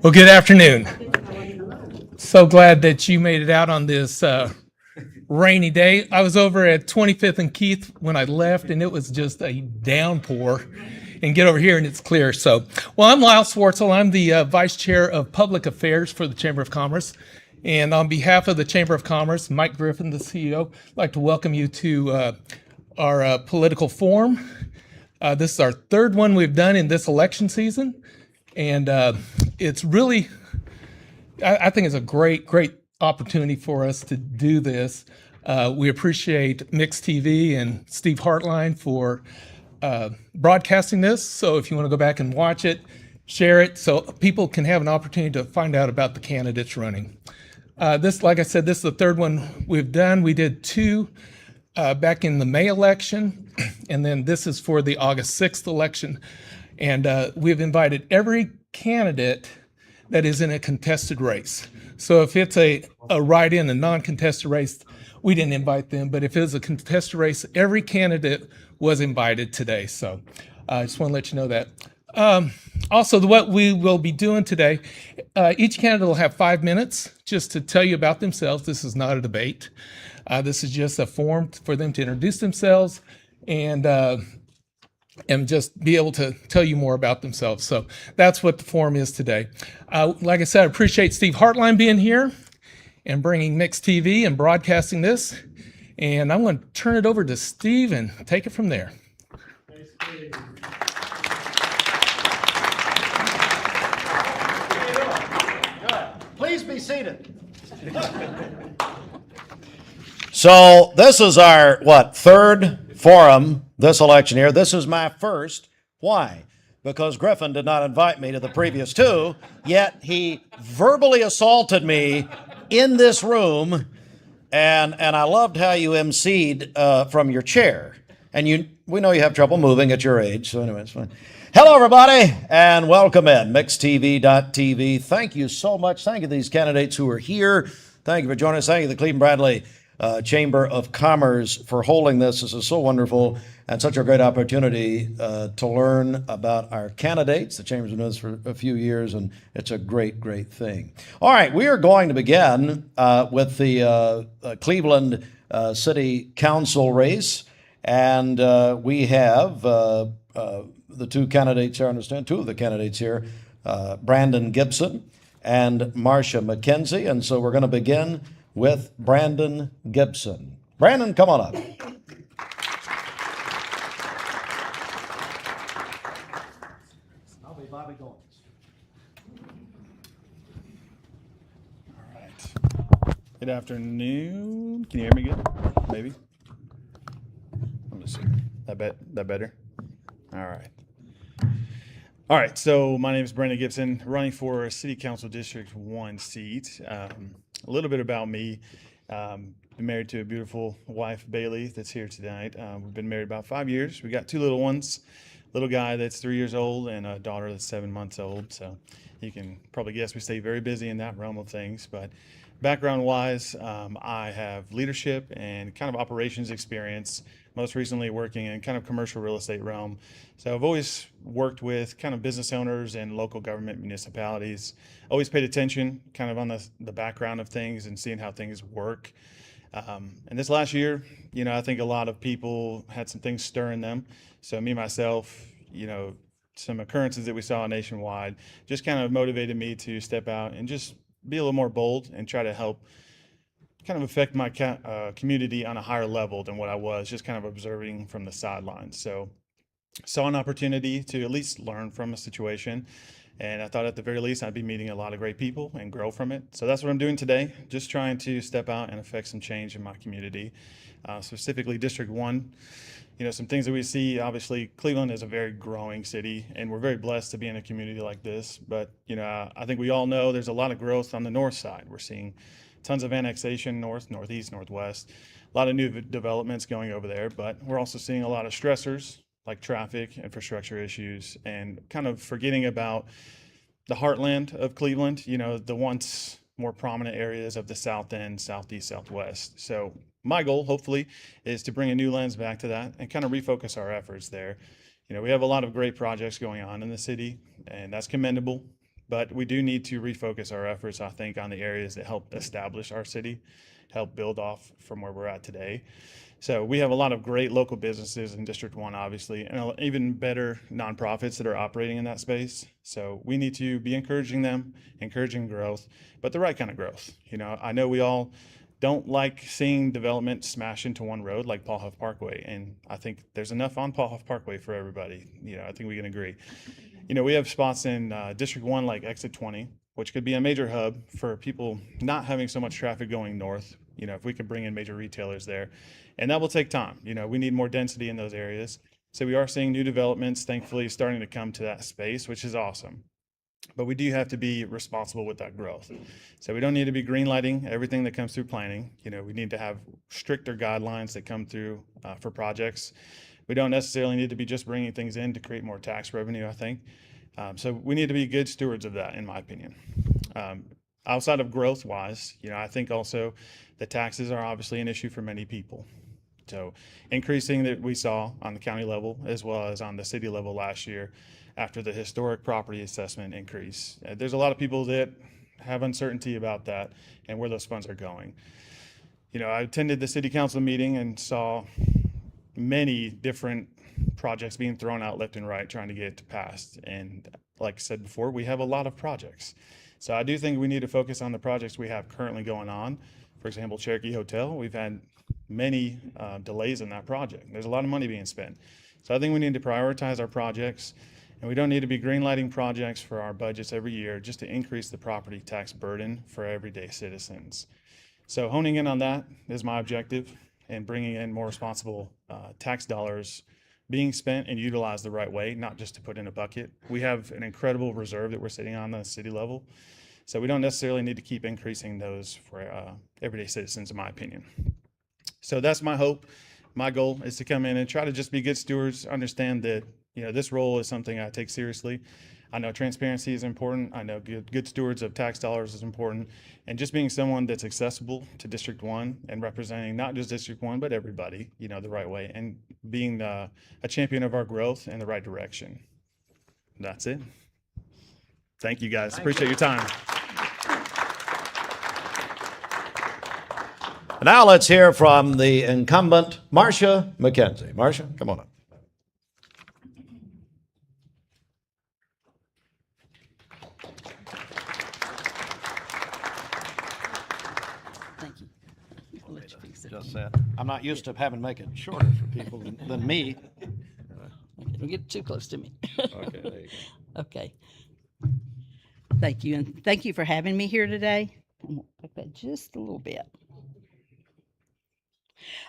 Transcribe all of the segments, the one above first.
Well, good afternoon. So glad that you made it out on this rainy day. I was over at 25th and Keith when I left, and it was just a downpour. And get over here, and it's clear. So, well, I'm Lyle Swartzel. I'm the Vice Chair of Public Affairs for the Chamber of Commerce. And on behalf of the Chamber of Commerce, Mike Griffin, the CEO, I'd like to welcome you to our political forum. This is our third one we've done in this election season. And it's really, I think it's a great opportunity for us to do this. We appreciate Mix TV and Steve Hartline for broadcasting this. So if you want to go back and watch it, share it so people can have an opportunity to find out about the candidates running. This, like I said, this is the third one we've done. We did two back in the May election, and then this is for the August 6th election. And we've invited every candidate that is in a contested race. So if it's a write-in, a non-contested race, we didn't invite them. But if it's a contested race, every candidate was invited today. So I just want to let you know that. Also, what we will be doing today, each candidate will have 5 minutes just to tell you about themselves. This is not a debate. This is just a forum for them to introduce themselves and just be able to tell you more about themselves. So that's what the forum is today. Like I said, I appreciate Steve Hartline being here and bringing Mix TV and broadcasting this. And I'm going to turn it over to Steve and take it from there. Please be seated. So this is our, third forum this election year. This is my first. Why? Because Griffin did not invite me to the previous two, yet he verbally assaulted me in this room, and I loved how you emceed from your chair. And we know you have trouble moving at your age, so anyway, it's fine. Hello, everybody, and welcome in, mixtv.tv. Thank you so much. Thank you to these candidates who are here. Thank you for joining us. Thank you to the Cleveland Bradley Chamber of Commerce for holding this. This is so wonderful and such a great opportunity to learn about our candidates. The Chamber's been doing this for a few years, and it's a great thing. All right, we are going to begin with the Cleveland City Council race, and we have the two candidates here, I understand, two of the candidates here, Brandon Gibson and Marcia McKenzie, and so we're going to begin with Brandon Gibson. Brandon, come on up. I'll be Bobby Goins. All right. Good afternoon. Can you hear me good? Maybe. Let me see. That better? All right. All right. So my name is Brandon Gibson, running for City Council District 1 seat. A little bit about me. Been married to a beautiful wife, Bailey, that's here tonight. We've been married about 5 years. We got two little ones, little guy that's 3 years old and a daughter that's 7 months old. So you can probably guess we stay very busy in that realm of things. But background-wise, I have leadership and kind of operations experience, most recently working in kind of commercial real estate realm. So I've always worked with kind of business owners and local government municipalities, always paid attention kind of on the background of things and seeing how things work. And this last year, I think a lot of people had some things stirring them. So me, myself, some occurrences that we saw nationwide just kind of motivated me to step out and just be a little more bold and try to help kind of affect my community on a higher level than what I was just kind of observing from the sidelines. So saw an opportunity to at least learn from a situation, and I thought at the very least I'd be meeting a lot of great people and grow from it. So that's what I'm doing today, just trying to step out and affect some change in my community, specifically District 1. Some things that we see, obviously Cleveland is a very growing city, and we're very blessed to be in a community like this. But, I think we all know there's a lot of growth on the north side. We're seeing tons of annexation, north, northeast, northwest, a lot of new developments going over there. But we're also seeing a lot of stressors like traffic, infrastructure issues, and kind of forgetting about the heartland of Cleveland, the once more prominent areas of the South End, Southeast, Southwest. So my goal, hopefully, is to bring a new lens back to that and kind of refocus our efforts there. We have a lot of great projects going on in the city, and that's commendable. But we do need to refocus our efforts, I think, on the areas that help establish our city, help build off from where we're at today. So we have a lot of great local businesses in District 1, obviously, and even better nonprofits that are operating in that space. So we need to be encouraging them, encouraging growth, but the right kind of growth. You know, I know we all don't like seeing development smash into one road like Paul Huff Parkway, and I think there's enough on Paul Huff Parkway for everybody. You know, I think we can agree. You know, we have spots in District 1 like Exit 20, which could be a major hub for people not having so much traffic going north. You know, if we could bring in major retailers there, and that will take time. You know, we need more density in those areas. So we are seeing new developments, thankfully, starting to come to that space, which is awesome. But we do have to be responsible with that growth. So we don't need to be greenlighting everything that comes through planning. You know, we need to have stricter guidelines that come through for projects. We don't necessarily need to be just bringing things in to create more tax revenue, I think. So we need to be good stewards of that, in my opinion. Outside of growth wise, you know, I think also the taxes are obviously an issue for many people. So increasing that we saw on the county level as well as on the city level last year after the historic property assessment increase. There's a lot of people that have uncertainty about that and where those funds are going. You know, I attended the city council meeting and saw many different projects being thrown out left and right trying to get it passed. And like I said before, we have a lot of projects. So I do think we need to focus on the projects we have currently going on. For example, Cherokee Hotel, we've had many delays in that project. There's a lot of money being spent. So I think we need to prioritize our projects, and we don't need to be greenlighting projects for our budgets every year just to increase the property tax burden for everyday citizens. So honing in on that is my objective, and bringing in more responsible tax dollars being spent and utilized the right way, not just to put in a bucket. We have an incredible reserve that we're sitting on the city level. So we don't necessarily need to keep increasing those for everyday citizens, in my opinion. So that's my hope. My goal is to come in and try to just be good stewards, understand that, you know, this role is something I take seriously. I know transparency is important. I know good stewards of tax dollars is important. And just being someone that's accessible to District 1 and representing not just District 1, but everybody, you know, the right way, and being a champion of our growth in the right direction. That's it. Thank you, guys. Appreciate your time. Now let's hear from the incumbent, Marcia McKenzie. Marcia, come on up. Thank you. I'll let you fix it. Just said, I'm not used to having to make it shorter for people than me. Don't get too close to me. Okay, there you go. Okay. Thank you, and thank you for having me here today. I'm gonna back that just a little bit.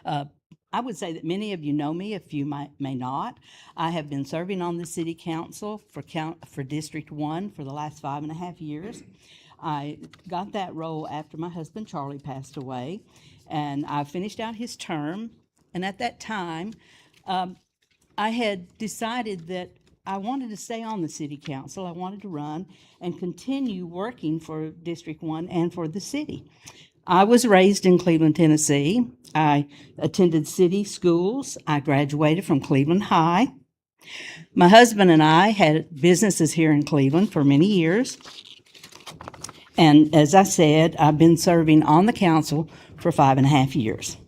I would say that many of you know me, a few may not. I have been serving on the city council for District 1 for the last 5.5 years. I got that role after my husband Charlie passed away, and I finished out his term. And at that time, I had decided that I wanted to stay on the city council. I wanted to run and continue working for District 1 and for the city. I was raised in Cleveland, Tennessee. I attended city schools. I graduated from Cleveland High. My husband and I had businesses here in Cleveland for many years. And as I said, I've been serving on the council for 5.5 years.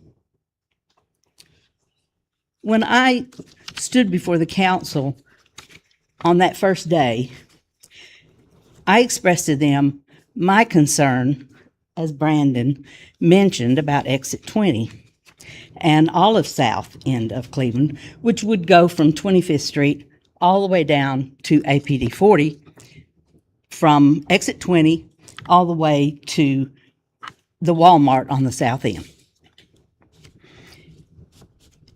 When I stood before the council on that first day, I expressed to them my concern, as Brandon mentioned, about Exit 20 and all of south end of Cleveland, which would go from 25th Street all the way down to APD 40, from Exit 20 all the way to the Walmart on the south end.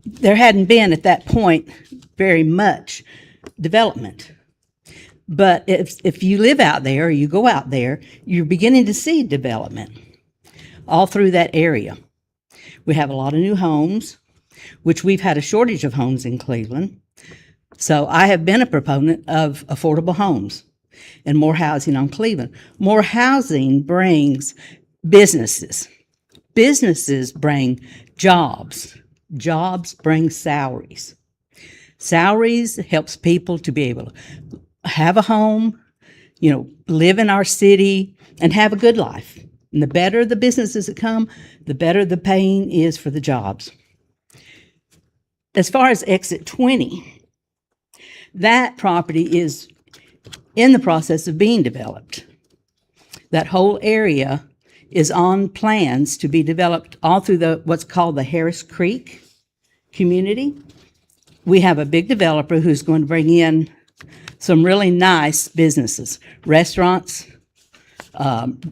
There hadn't been at that point very much development. But if you live out there or you go out there, you're beginning to see development all through that area. We have a lot of new homes, which we've had a shortage of homes in Cleveland. So I have been a proponent of affordable homes and more housing on Cleveland. More housing brings businesses. Businesses bring jobs. Jobs bring salaries. Salaries helps people to be able to have a home, live in our city and have a good life. And the better the businesses that come, the better the paying is for the jobs. As far as Exit 20, that property is in the process of being developed. That whole area is on plans to be developed all through what's called the Harris Creek community. We have a big developer who's going to bring in some really nice businesses, restaurants,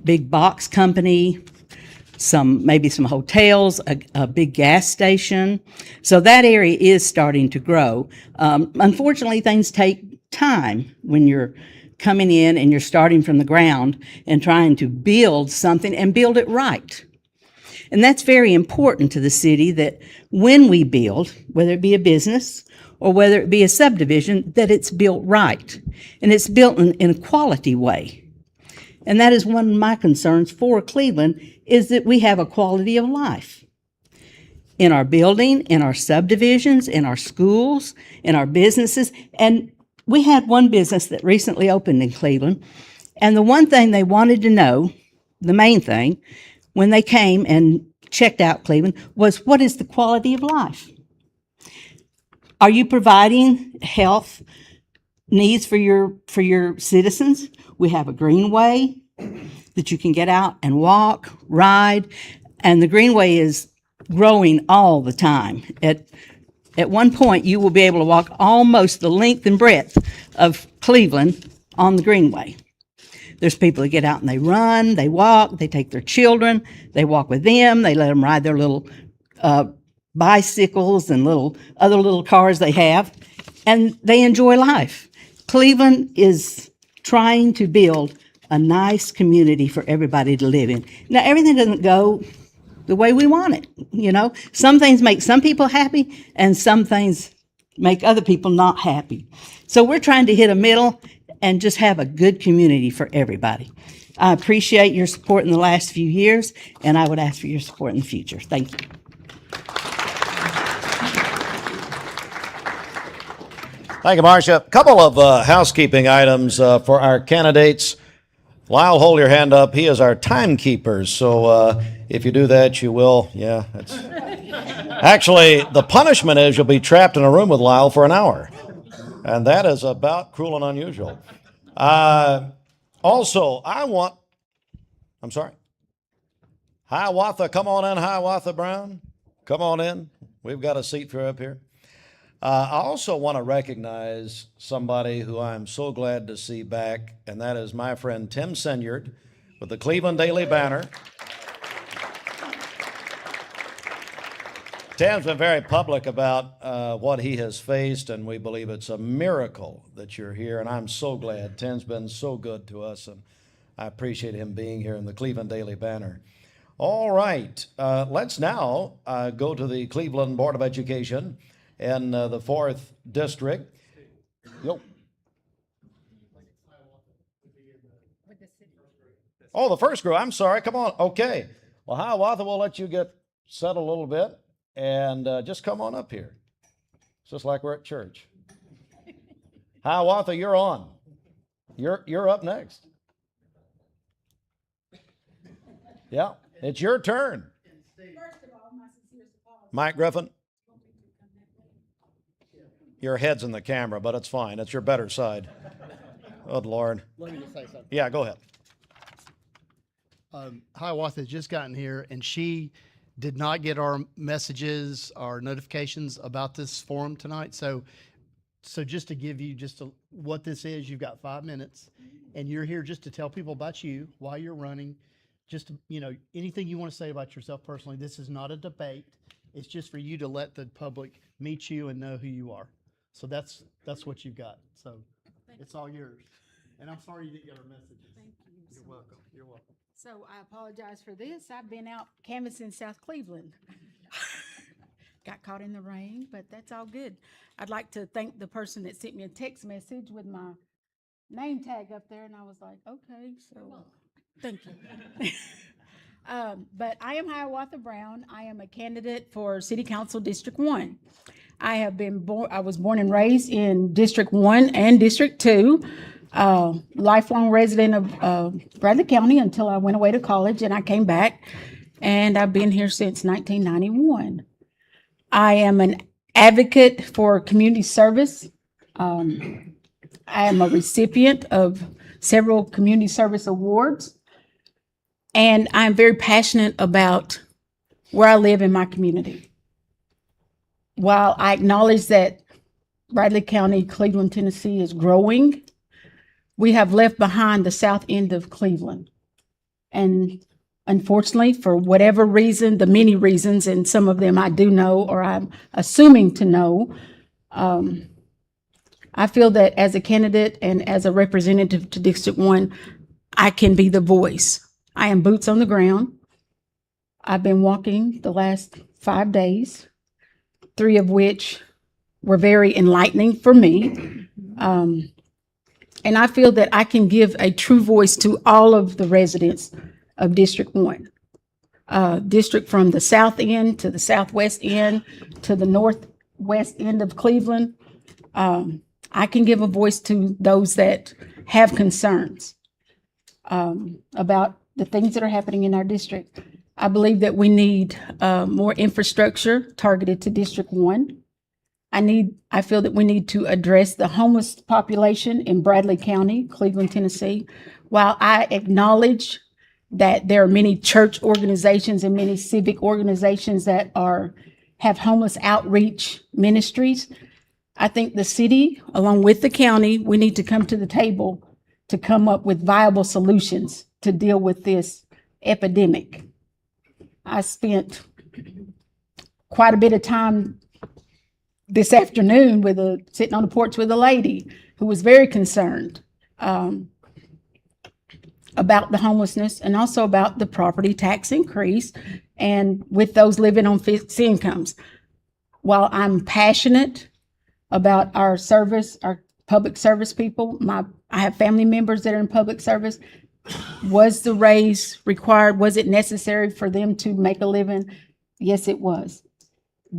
big box company, maybe some hotels, a big gas station. So that area is starting to grow. Unfortunately, things take time when you're coming in and you're starting from the ground and trying to build something and build it right. And that's very important to the city, that when we build, whether it be a business or whether it be a subdivision, that it's built right. And it's built in a quality way. And that is one of my concerns for Cleveland, is that we have a quality of life in our building, in our subdivisions, in our schools, in our businesses. And we had one business that recently opened in Cleveland. And the one thing they wanted to know, the main thing, when they came and checked out Cleveland, was what is the quality of life? Are you providing health needs for your citizens? We have a greenway that you can get out and walk, ride, and the greenway is growing all the time. At one point, you will be able to walk almost the length and breadth of Cleveland on the greenway. There's people that get out and they run, they walk, they take their children, they walk with them, they let them ride their little bicycles and other little cars they have, and they enjoy life. Cleveland is trying to build a nice community for everybody to live in. Now, everything doesn't go the way we want it, Some things make some people happy, and some things make other people not happy. So we're trying to hit a middle and just have a good community for everybody. I appreciate your support in the last few years, and I would ask for your support in the future. Thank you. Thank you, Marcia. A couple of housekeeping items for our candidates. Lyle, hold your hand up. He is our timekeeper. So if you do that, you will. Yeah. Actually, the punishment is you'll be trapped in a room with Lyle for an hour. And that is about cruel and unusual. Also, I'm sorry. Hiawatha, come on in, Hiawatha Brown. Come on in. We've got a seat for you up here. I also want to recognize somebody who I'm so glad to see back, and that is my friend Tim Senyard with the Cleveland Daily Banner. Tim's been very public about what he has faced, and we believe it's a miracle that you're here, and I'm so glad. Tim's been so good to us, and I appreciate him being here in the Cleveland Daily Banner. All right, let's now go to the Cleveland Board of Education in the 4th District. Yo. Oh, the first group. I'm sorry. Come on. Okay. Well, Hiawatha, we'll let you get settled a little bit, and just come on up here. It's just like we're at church. Hiawatha, you're on. You're up next. Yeah, it's your turn. Mike Griffin. Your head's in the camera, but it's fine. It's your better side. Good Lord. Let me just say something. Yeah, go ahead. Hiawatha has just gotten here, and she did not get our messages, our notifications about this forum tonight. So just to give you what this is, you've got 5 minutes, and you're here just to tell people about you, why you're running, just anything you want to say about yourself personally. This is not a debate. It's just for you to let the public meet you and know who you are. So that's what you've got. So it's all yours. And I'm sorry you didn't get our messages. Thank you. You're welcome. You're welcome. So I apologize for this. I've been out canvassing South Cleveland. Got caught in the rain, but that's all good. I'd like to thank the person that sent me a text message with my name tag up there, and I was like, okay, so thank you. But I am Hiawatha Brown. I am a candidate for City Council District 1. I was born and raised in District 1 and District 2. Lifelong resident of Bradley County until I went away to college and I came back, and I've been here since 1991. I am an advocate for community service. I am a recipient of several community service awards, and I'm very passionate about where I live in my community. While I acknowledge that Bradley County, Cleveland, Tennessee is growing, we have left behind the south end of Cleveland. And unfortunately, for whatever reason, the many reasons, and some of them I do know or I'm assuming to know, I feel that as a candidate and as a representative to District 1, I can be the voice. I am boots on the ground. I've been walking the last 5 days, 3 of which were very enlightening for me. And I feel that I can give a true voice to all of the residents of District 1. District from the south end to the southwest end to the northwest end of Cleveland. I can give a voice to those that have concerns about the things that are happening in our district. I believe that we need more infrastructure targeted to District 1. I feel that we need to address the homeless population in Bradley County, Cleveland, Tennessee. While I acknowledge that there are many church organizations and many civic organizations that have homeless outreach ministries, I think the city, along with the county, we need to come to the table to come up with viable solutions to deal with this epidemic. I spent quite a bit of time this afternoon sitting on the porch with a lady who was very concerned about the homelessness and also about the property tax increase and with those living on fixed incomes. While I'm passionate about our service, our public service people, I have family members that are in public service. Was the raise required? Was it necessary for them to make a living? Yes, it was.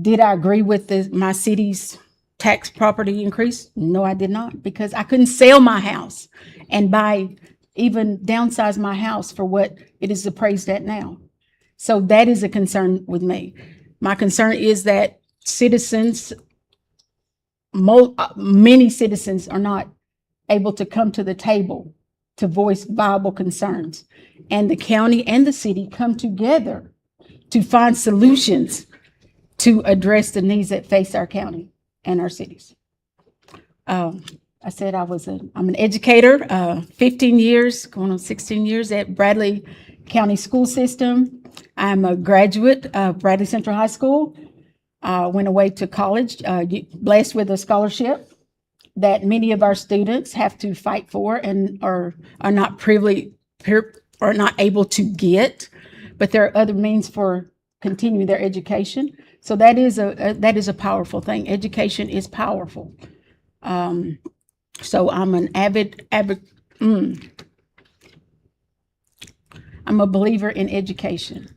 Did I agree with my city's tax property increase? No, I did not, because I couldn't sell my house and even downsize my house for what it is appraised at now. So that is a concern with me. My concern is that many citizens are not able to come to the table to voice viable concerns. And the county and the city come together to find solutions to address the needs that face our county and our cities. I said I'm an educator, 15 years, going on 16 years at Bradley County School System. I'm a graduate of Bradley Central High School. Went away to college, blessed with a scholarship that many of our students have to fight for and are not privileged or not able to get, but there are other means for continuing their education. So that is a powerful thing. Education is powerful. So I'm an I'm a believer in education,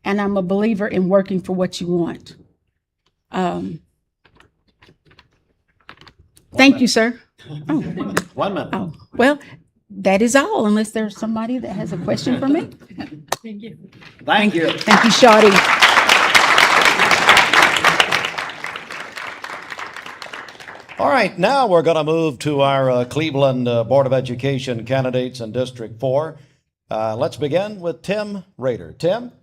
and I'm a believer in working for what you want. Thank you, sir. Oh, 1 minute. oh, well, that is all, unless there's somebody that has a question for me. Thank you. Thank you, Shawty. All right, now we're going to move to our Cleveland Board of Education candidates in District 4. Let's begin with Tim Rader. Tim?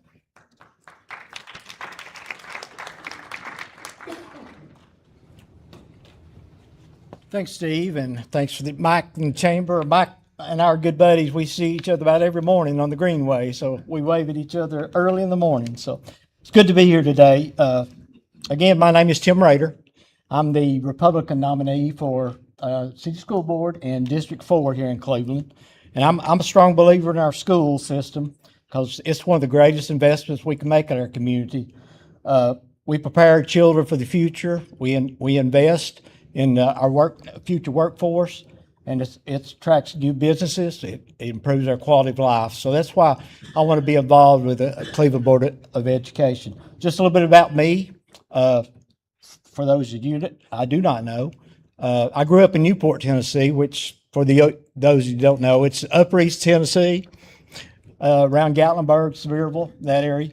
Thanks, Steve, and thanks for Mike in the chamber. Mike and our good buddies, we see each other about every morning on the Greenway, so we wave at each other early in the morning. So it's good to be here today. Again, my name is Tim Rader. I'm the Republican nominee for City School Board in District 4 here in Cleveland. And I'm a strong believer in our school system because it's one of the greatest investments we can make in our community. We prepare our children for the future. We invest in our future workforce, and it attracts new businesses. It improves our quality of life. So that's why I want to be involved with the Cleveland Board of Education. Just a little bit about me. For those of you that I do not know, I grew up in Newport, Tennessee, which for those who don't know, it's Upper East Tennessee, around Gatlinburg, Sevierville, that area.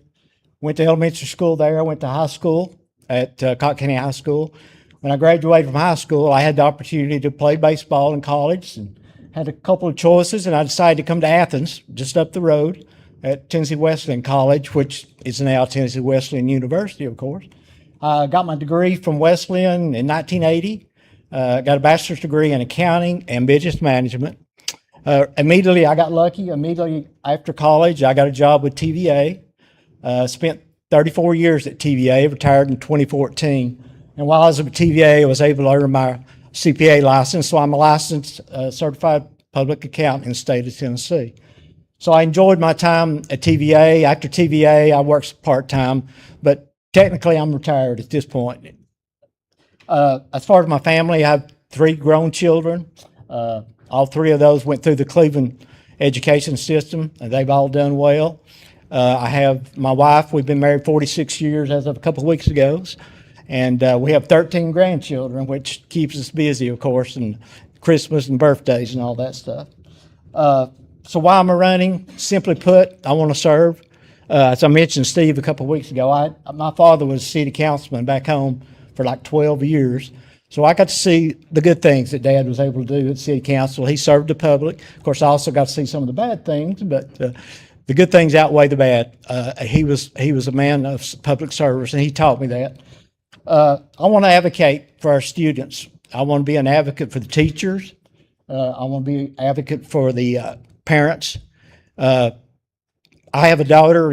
Went to elementary school there. I went to high school at Cotton County High School. When I graduated from high school, I had the opportunity to play baseball in college and had a couple of choices, and I decided to come to Athens, just up the road, at Tennessee Wesleyan College, which is now Tennessee Wesleyan University, of course. I got my degree from Wesleyan in 1980. Got a bachelor's degree in accounting and business management. Immediately, I got lucky. Immediately after college, I got a job with TVA. Spent 34 years at TVA, retired in 2014. And while I was at TVA, I was able to earn my CPA license, so I'm a licensed certified public accountant in the state of Tennessee. So I enjoyed my time at TVA. After TVA, I worked part-time, but technically I'm retired at this point. As far as my family, I have 3 grown children. All 3 of those went through the Cleveland education system, and they've all done well. I have my wife. We've been married 46 years as of a couple of weeks ago. And we have 13 grandchildren, which keeps us busy, of course, and Christmas and birthdays and all that stuff. So why am I running? Simply put, I want to serve. As I mentioned Steve a couple of weeks ago, my father was a city councilman back home for like 12 years. So I got to see the good things that Dad was able to do at city council. He served the public. Of course, I also got to see some of the bad things, but the good things outweigh the bad. He was a man of public service, and he taught me that. I want to advocate for our students. I want to be an advocate for the teachers. I want to be an advocate for the parents. I have a daughter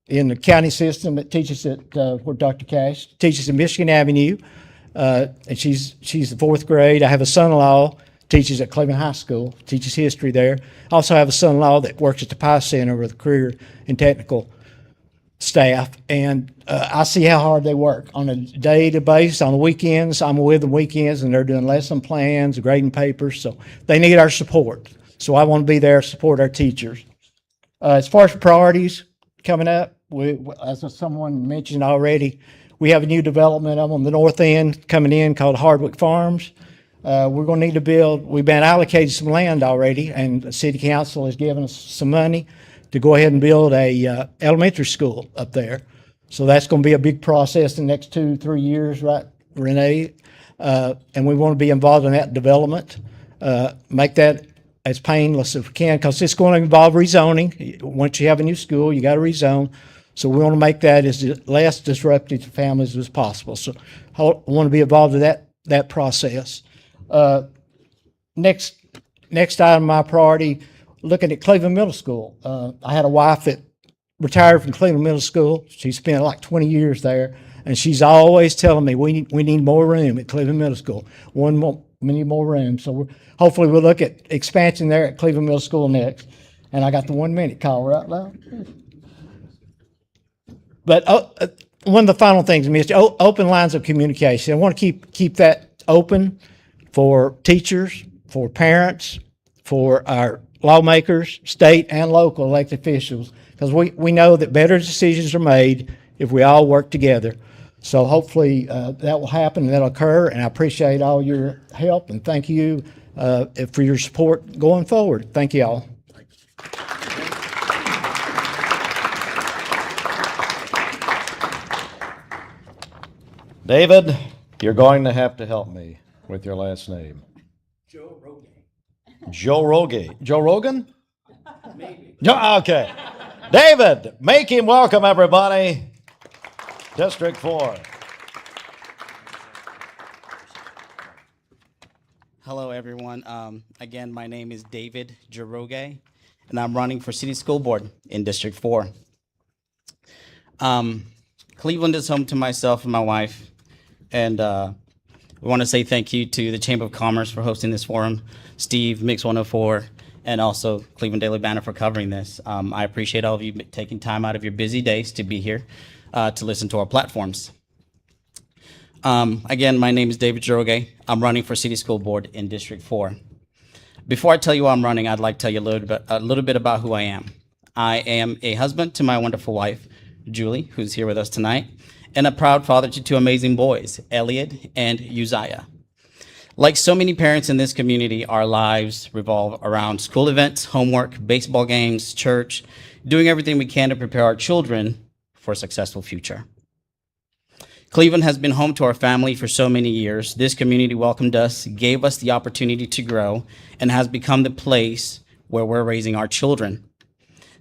in the county system that teaches at where Dr. Cash teaches at Michigan Avenue, and she's the 4th grade. I have a son-in-law teaches at Cleveland High School, teaches history there. I also have a son-in-law that works at the Pie Center with career and technical staff, and I see how hard they work on a day-to-day basis. On the weekends, I'm with them weekends, and they're doing lesson plans, grading papers, so they need our support. So I want to be there to support our teachers. As far as priorities coming up, as someone mentioned already, we have a new development on the north end coming in called Hardwick Farms. We're going to need to build. We've been allocated some land already, and the city council has given us some money to go ahead and build a elementary school up there. So that's going to be a big process in the next 2-3 years, right, Renee? And we want to be involved in that development, make that as painless as we can, because it's going to involve rezoning. Once you have a new school, you got to rezone. So we want to make that as less disruptive to families as possible. So I want to be involved in that process. Next item, my priority, looking at Cleveland Middle School. I had a wife that retired from Cleveland Middle School. She spent like 20 years there, and she's always telling me we need more room at Cleveland Middle School. We need more room. So hopefully we'll look at expansion there at Cleveland Middle School next. And I got the 1-minute call right now. But one of the final things, Mr. Open lines of communication. I want to keep that open for teachers, for parents, for our lawmakers, state and local elected officials, because we know that better decisions are made if we all work together. So hopefully that will happen and that'll occur, and I appreciate all your help, and thank you for your support going forward. Thank you all. David, you're going to have to help me with your last name. Joe Rogan. Joe Rogan? Maybe. Okay. David, make him welcome, everybody. District 4. Hello, everyone. Again, my name is David Jaroge, and I'm running for City School Board in District 4. Cleveland is home to myself and my wife, and we want to say thank you to the Chamber of Commerce for hosting this forum, Steve, Mix 104, and also Cleveland Daily Banner for covering this. I appreciate all of you taking time out of your busy days to be here to listen to our platforms. Again, my name is David Jaroge. I'm running for City School Board in District 4. Before I tell you why I'm running, I'd like to tell you a little bit about who I am. I am a husband to my wonderful wife, Julie, who's here with us tonight, and a proud father to 2 amazing boys, Elliot and Uzziah. Like so many parents in this community, our lives revolve around school events, homework, baseball games, church, doing everything we can to prepare our children for a successful future. Cleveland has been home to our family for so many years. This community welcomed us, gave us the opportunity to grow, and has become the place where we're raising our children.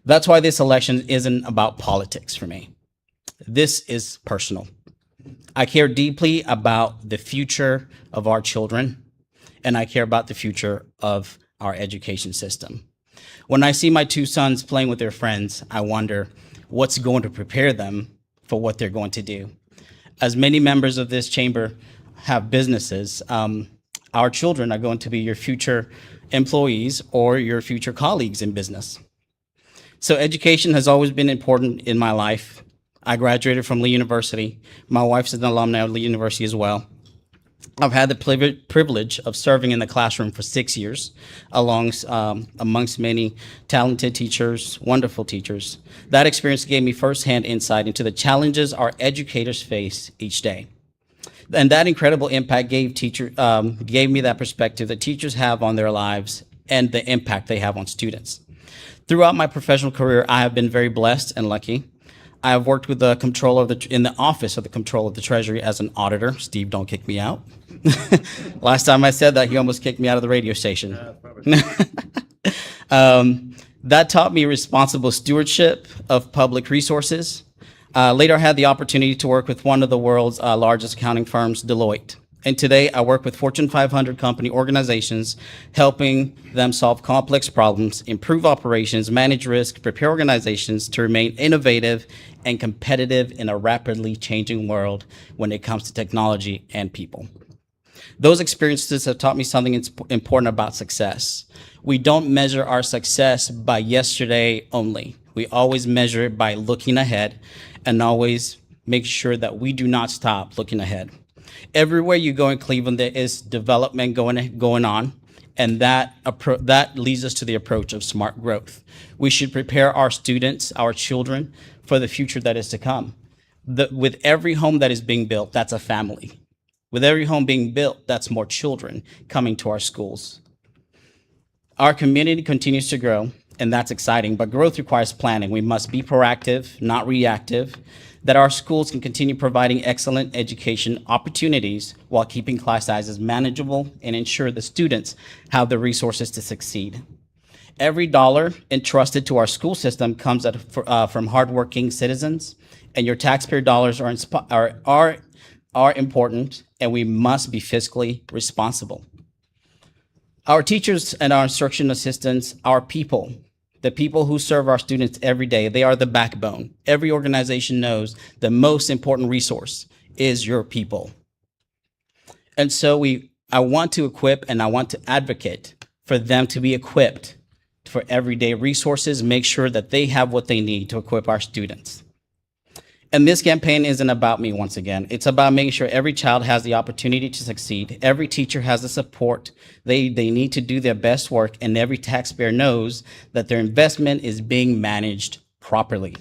That's why this election isn't about politics for me. This is personal. I care deeply about the future of our children, and I care about the future of our education system. When I see my two sons playing with their friends, I wonder what's going to prepare them for what they're going to do. As many members of this chamber have businesses, our children are going to be your future employees or your future colleagues in business. So education has always been important in my life. I graduated from Lee University. My wife's an alumni of Lee University as well. I've had the privilege of serving in the classroom for 6 years, amongst many talented teachers, wonderful teachers. That experience gave me firsthand insight into the challenges our educators face each day. And that incredible impact gave me that perspective that teachers have on their lives and the impact they have on students. Throughout my professional career, I have been very blessed and lucky. I have worked with the comptroller in the office of the comptroller of the Treasury as an auditor. Steve, don't kick me out. Last time I said that, he almost kicked me out of the radio station. That taught me responsible stewardship of public resources. Later, I had the opportunity to work with one of the world's largest accounting firms, Deloitte. And today, I work with Fortune 500 company organizations, helping them solve complex problems, improve operations, manage risk, prepare organizations to remain innovative and competitive in a rapidly changing world when it comes to technology and people. Those experiences have taught me something important about success. We don't measure our success by yesterday only. We always measure it by looking ahead and always make sure that we do not stop looking ahead. Everywhere you go in Cleveland, there is development going on, and that leads us to the approach of smart growth. We should prepare our students, our children, for the future that is to come. With every home that is being built, that's a family. With every home being built, that's more children coming to our schools. Our community continues to grow, and that's exciting, but growth requires planning. We must be proactive, not reactive, that our schools can continue providing excellent education opportunities while keeping class sizes manageable and ensure the students have the resources to succeed. Every dollar entrusted to our school system comes from hardworking citizens, and your taxpayer dollars are important, and we must be fiscally responsible. Our teachers and our instruction assistants are people. The people who serve our students every day, they are the backbone. Every organization knows the most important resource is your people. And so I want to equip and I want to advocate for them to be equipped for everyday resources, make sure that they have what they need to equip our students. And this campaign isn't about me once again. It's about making sure every child has the opportunity to succeed. Every teacher has the support they need to do their best work, and every taxpayer knows that their investment is being managed properly.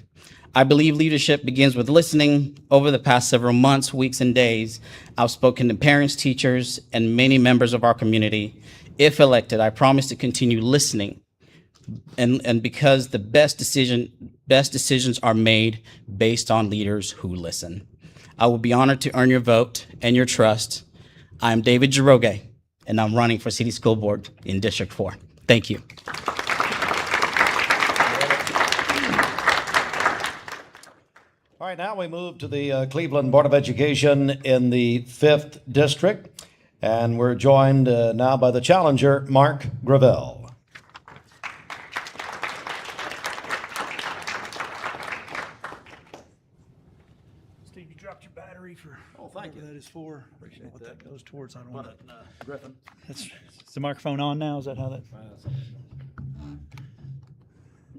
I believe leadership begins with listening. Over the past several months, weeks, and days, I've spoken to parents, teachers, and many members of our community. If elected, I promise to continue listening. And because the best decisions are made based on leaders who listen. I will be honored to earn your vote and your trust. I'm David Jiroge, and I'm running for City School Board in District 4. Thank you. All right, now we move to the Cleveland Board of Education in the 5th District, and we're joined now by the challenger, Mark Gravel. Steve, you dropped your battery for. Oh, thank you. That is for. Appreciate what that goes towards. I don't want to. Griffin. Is the microphone on now? Is that how that?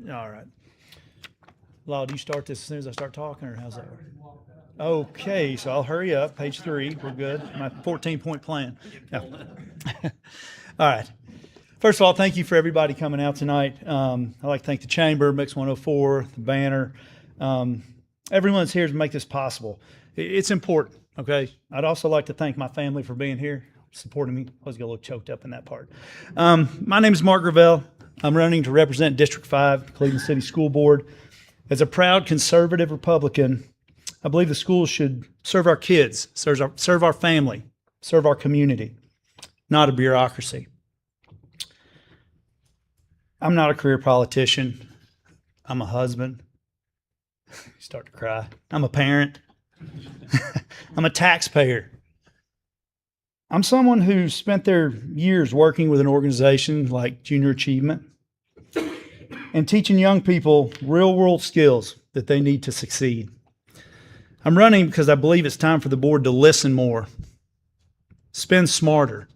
All right. Law, do you start this as soon as I start talking, or how's that work? Okay, so I'll hurry up. Page 3, we're good. My 14-point plan. No. All right. First of all, thank you for everybody coming out tonight. I'd like to thank the Chamber, Mix 104, the banner. Everyone's here to make this possible. It's important, okay? I'd also like to thank my family for being here. supporting me. I always get a little choked up in that part. My name is Mark Gravel. I'm running to represent District 5, Cleveland City School Board. As a proud conservative Republican, I believe the schools should serve our kids, serve our family, serve our community, not a bureaucracy. I'm not a career politician. I'm a husband. You start to cry. I'm a parent. I'm a taxpayer. I'm someone who spent their years working with an organization like Junior Achievement and teaching young people real-world skills that they need to succeed. I'm running because I believe it's time for the board to listen more, spend smarter,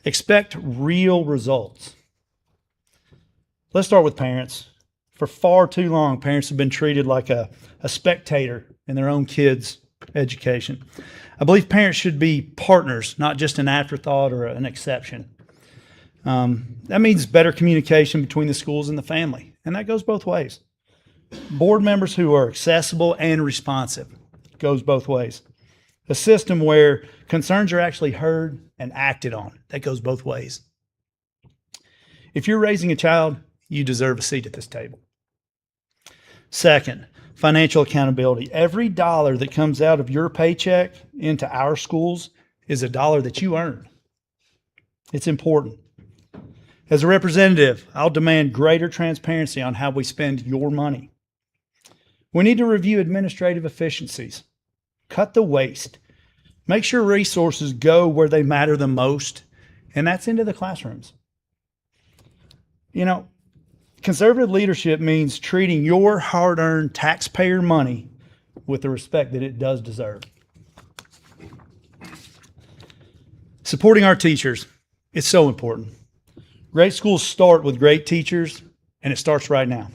expect real results. Let's start with parents. For far too long, parents have been treated like a spectator in their own kids' education. I believe parents should be partners, not just an afterthought or an exception. That means better communication between the schools and the family, and that goes both ways. Board members who are accessible and responsive goes both ways. A system where concerns are actually heard and acted on, that goes both ways. If you're raising a child, you deserve a seat at this table. Second, financial accountability. Every dollar that comes out of your paycheck into our schools is a dollar that you earned. It's important. As a representative, I'll demand greater transparency on how we spend your money. We need to review administrative efficiencies, cut the waste, make sure resources go where they matter the most, and that's into the classrooms. You know, conservative leadership means treating your hard-earned taxpayer money with the respect that it does deserve. Supporting our teachers, it's so important. Great schools start with great teachers, and it starts right now.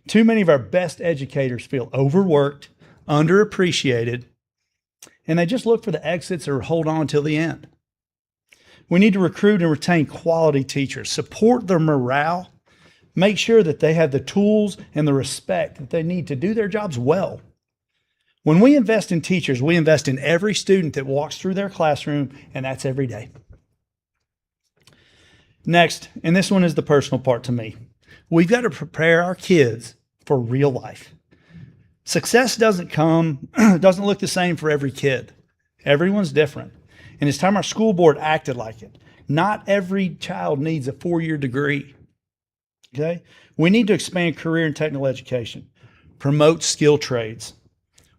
Too many of our best educators feel overworked, underappreciated, and they just look for the exits or hold on till the end. We need to recruit and retain quality teachers, support their morale, make sure that they have the tools and the respect that they need to do their jobs well. When we invest in teachers, we invest in every student that walks through their classroom, and that's every day. Next, and this one is the personal part to me, we've got to prepare our kids for real life. Success doesn't look the same for every kid. Everyone's different. And it's time our school board acted like it. Not every child needs a 4-year degree. Okay? We need to expand career and technical education, promote skill trades.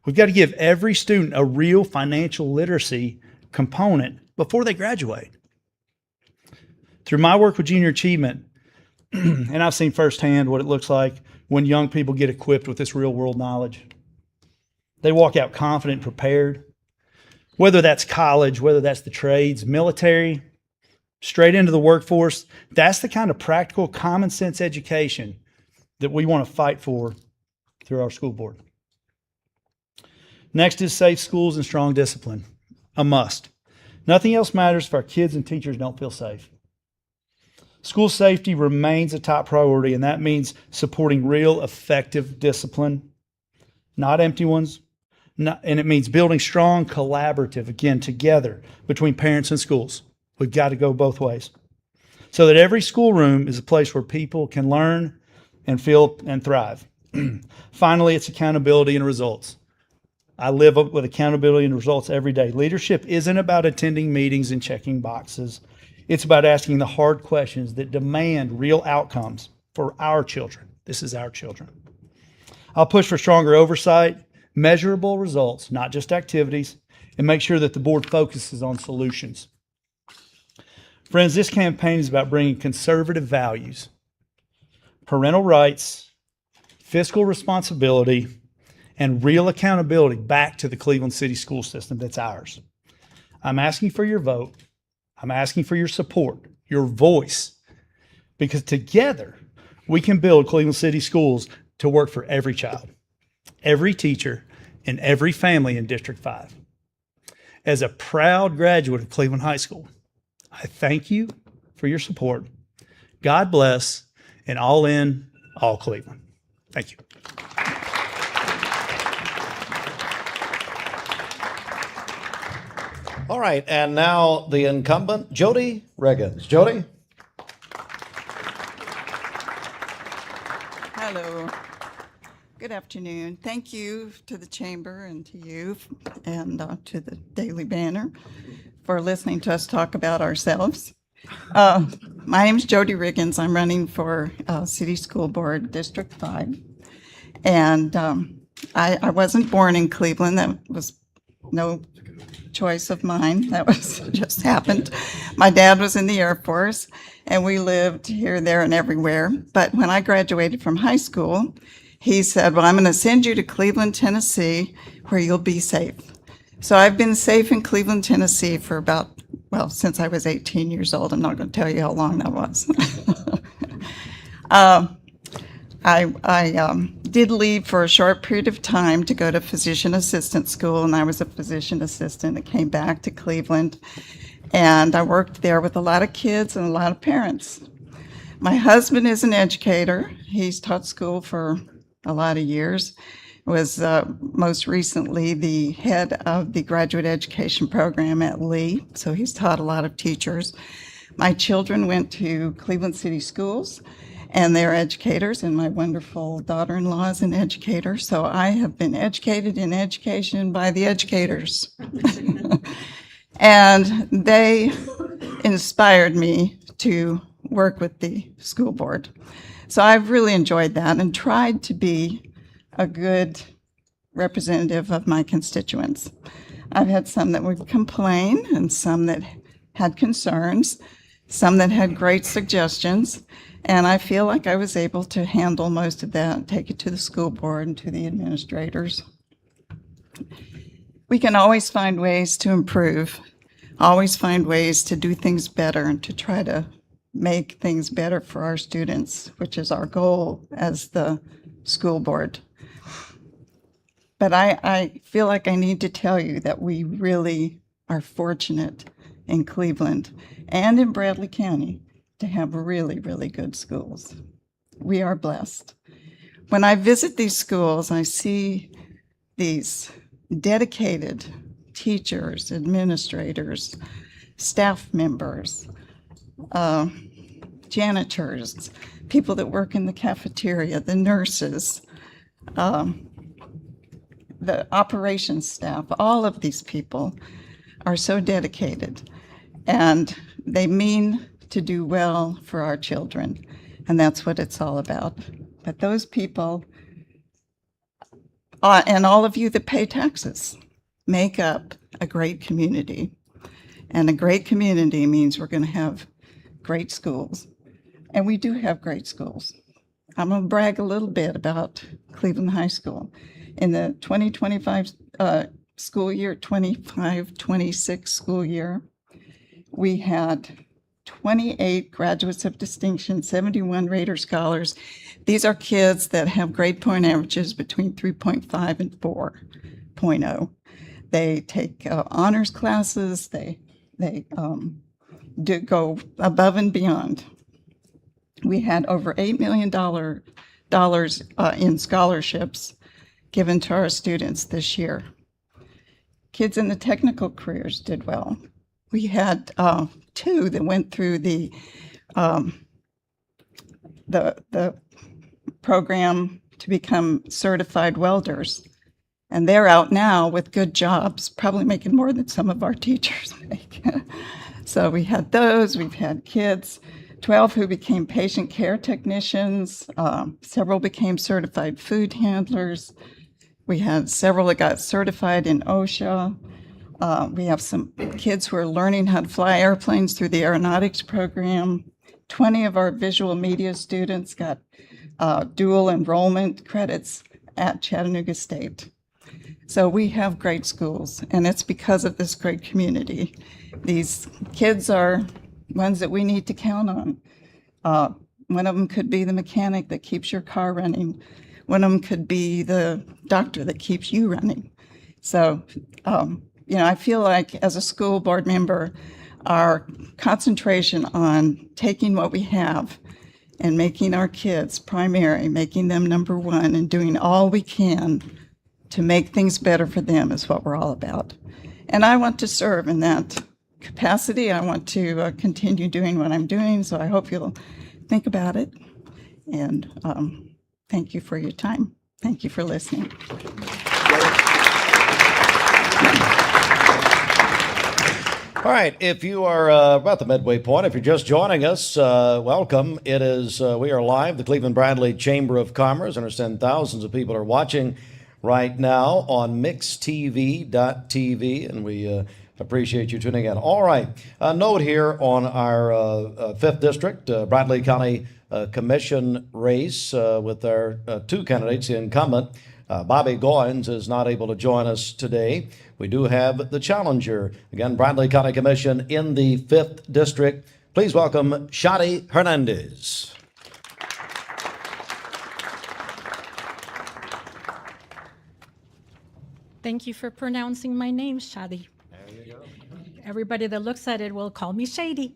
We've got to give every student a real financial literacy component before they graduate. Through my work with Junior Achievement, and I've seen firsthand what it looks like when young people get equipped with this real world knowledge. They walk out confident and prepared. Whether that's college, whether that's the trades, military, straight into the workforce, that's the kind of practical, common sense education that we want to fight for through our school board. Next is safe schools and strong discipline. A must. Nothing else matters if our kids and teachers don't feel safe. School safety remains a top priority, and that means supporting real, effective discipline, not empty ones. And it means building strong, collaborative, again, together between parents and schools. We've got to go both ways so that every schoolroom is a place where people can learn and feel and thrive. Finally, it's accountability and results. I live with accountability and results every day. Leadership isn't about attending meetings and checking boxes. It's about asking the hard questions that demand real outcomes for our children. This is our children. I'll push for stronger oversight, measurable results, not just activities, and make sure that the board focuses on solutions. Friends, this campaign is about bringing conservative values, parental rights, fiscal responsibility, and real accountability back to the Cleveland City school system that's ours. I'm asking for your vote. I'm asking for your support, your voice, because together we can build Cleveland City schools to work for every child, every teacher, and every family in District 5. As a proud graduate of Cleveland High School, I thank you for your support. God bless, and all in, all Cleveland. Thank you. All right, and now the incumbent, Jody Riggins. Jody? Hello. Good afternoon. Thank you to the Chamber and to you and to the Daily Banner for listening to us talk about ourselves. My name is Jody Riggins. I'm running for City School Board District 5. And I wasn't born in Cleveland. That was no choice of mine. That was just happened. My dad was in the Air Force, and we lived here, there, and everywhere. But when I graduated from high school, he said, well, I'm going to send you to Cleveland, Tennessee, where you'll be safe. So I've been safe in Cleveland, Tennessee for about, well, since I was 18 years old. I'm not going to tell you how long that was. I did leave for a short period of time to go to physician assistant school, and I was a physician assistant. I came back to Cleveland, and I worked there with a lot of kids and a lot of parents. My husband is an educator. He's taught school for a lot of years. Was most recently the head of the graduate education program at Lee, so he's taught a lot of teachers. My children went to Cleveland City Schools, and they're educators, and my wonderful daughter-in-law is an educator, so I have been educated in education by the educators. And they inspired me to work with the school board. So I've really enjoyed that and tried to be a good representative of my constituents. I've had some that would complain and some that had concerns, some that had great suggestions, and I feel like I was able to handle most of that, take it to the school board and to the administrators. We can always find ways to improve, always find ways to do things better and to try to make things better for our students, which is our goal as the school board. But I feel like I need to tell you that we really are fortunate in Cleveland and in Bradley County to have really, really good schools. We are blessed. When I visit these schools, I see these dedicated teachers, administrators, staff members, janitors, people that work in the cafeteria, the nurses, the operations staff. All of these people are so dedicated, and they mean to do well for our children, and that's what it's all about. But those people, and all of you that pay taxes, make up a great community. And a great community means we're going to have great schools. And we do have great schools. I'm going to brag a little bit about Cleveland High School. In the 2025 school year, 25-26 school year, we had 28 graduates of distinction, 71 Raider scholars. These are kids that have grade point averages between 3.5 and 4.0. They take honors classes. They do go above and beyond. We had over $8 million in scholarships given to our students this year. Kids in the technical careers did well. We had two that went through the program to become certified welders, and they're out now with good jobs, probably making more than some of our teachers make. So we had those. We've had kids, 12 who became patient care technicians. Several became certified food handlers. We had several that got certified in OSHA. We have some kids who are learning how to fly airplanes through the aeronautics program. 20 of our visual media students got dual enrollment credits at Chattanooga State. So we have great schools, and it's because of this great community. These kids are ones that we need to count on. One of them could be the mechanic that keeps your car running. One of them could be the doctor that keeps you running. So, I feel like as a school board member, our concentration on taking what we have and making our kids primary, making them number one, and doing all we can to make things better for them is what we're all about. And I want to serve in that capacity. I want to continue doing what I'm doing, so I hope you'll think about it. And thank you for your time. Thank you for listening. All right, if you are about the midway point, if you're just joining us, welcome. It is we are live, the Cleveland Bradley Chamber of Commerce. I understand thousands of people are watching right now on mixtv.tv, and we appreciate you tuning in. All right, a note here on our 5th District, Bradley County Commission race with our two candidates, the incumbent. Bobby Goins is not able to join us today. We do have the challenger. Again, Bradley County Commission in the 5th District. Please welcome Shadi Hernandez. Thank you for pronouncing my name, Shadi. There you go. Everybody that looks at it will call me Shady.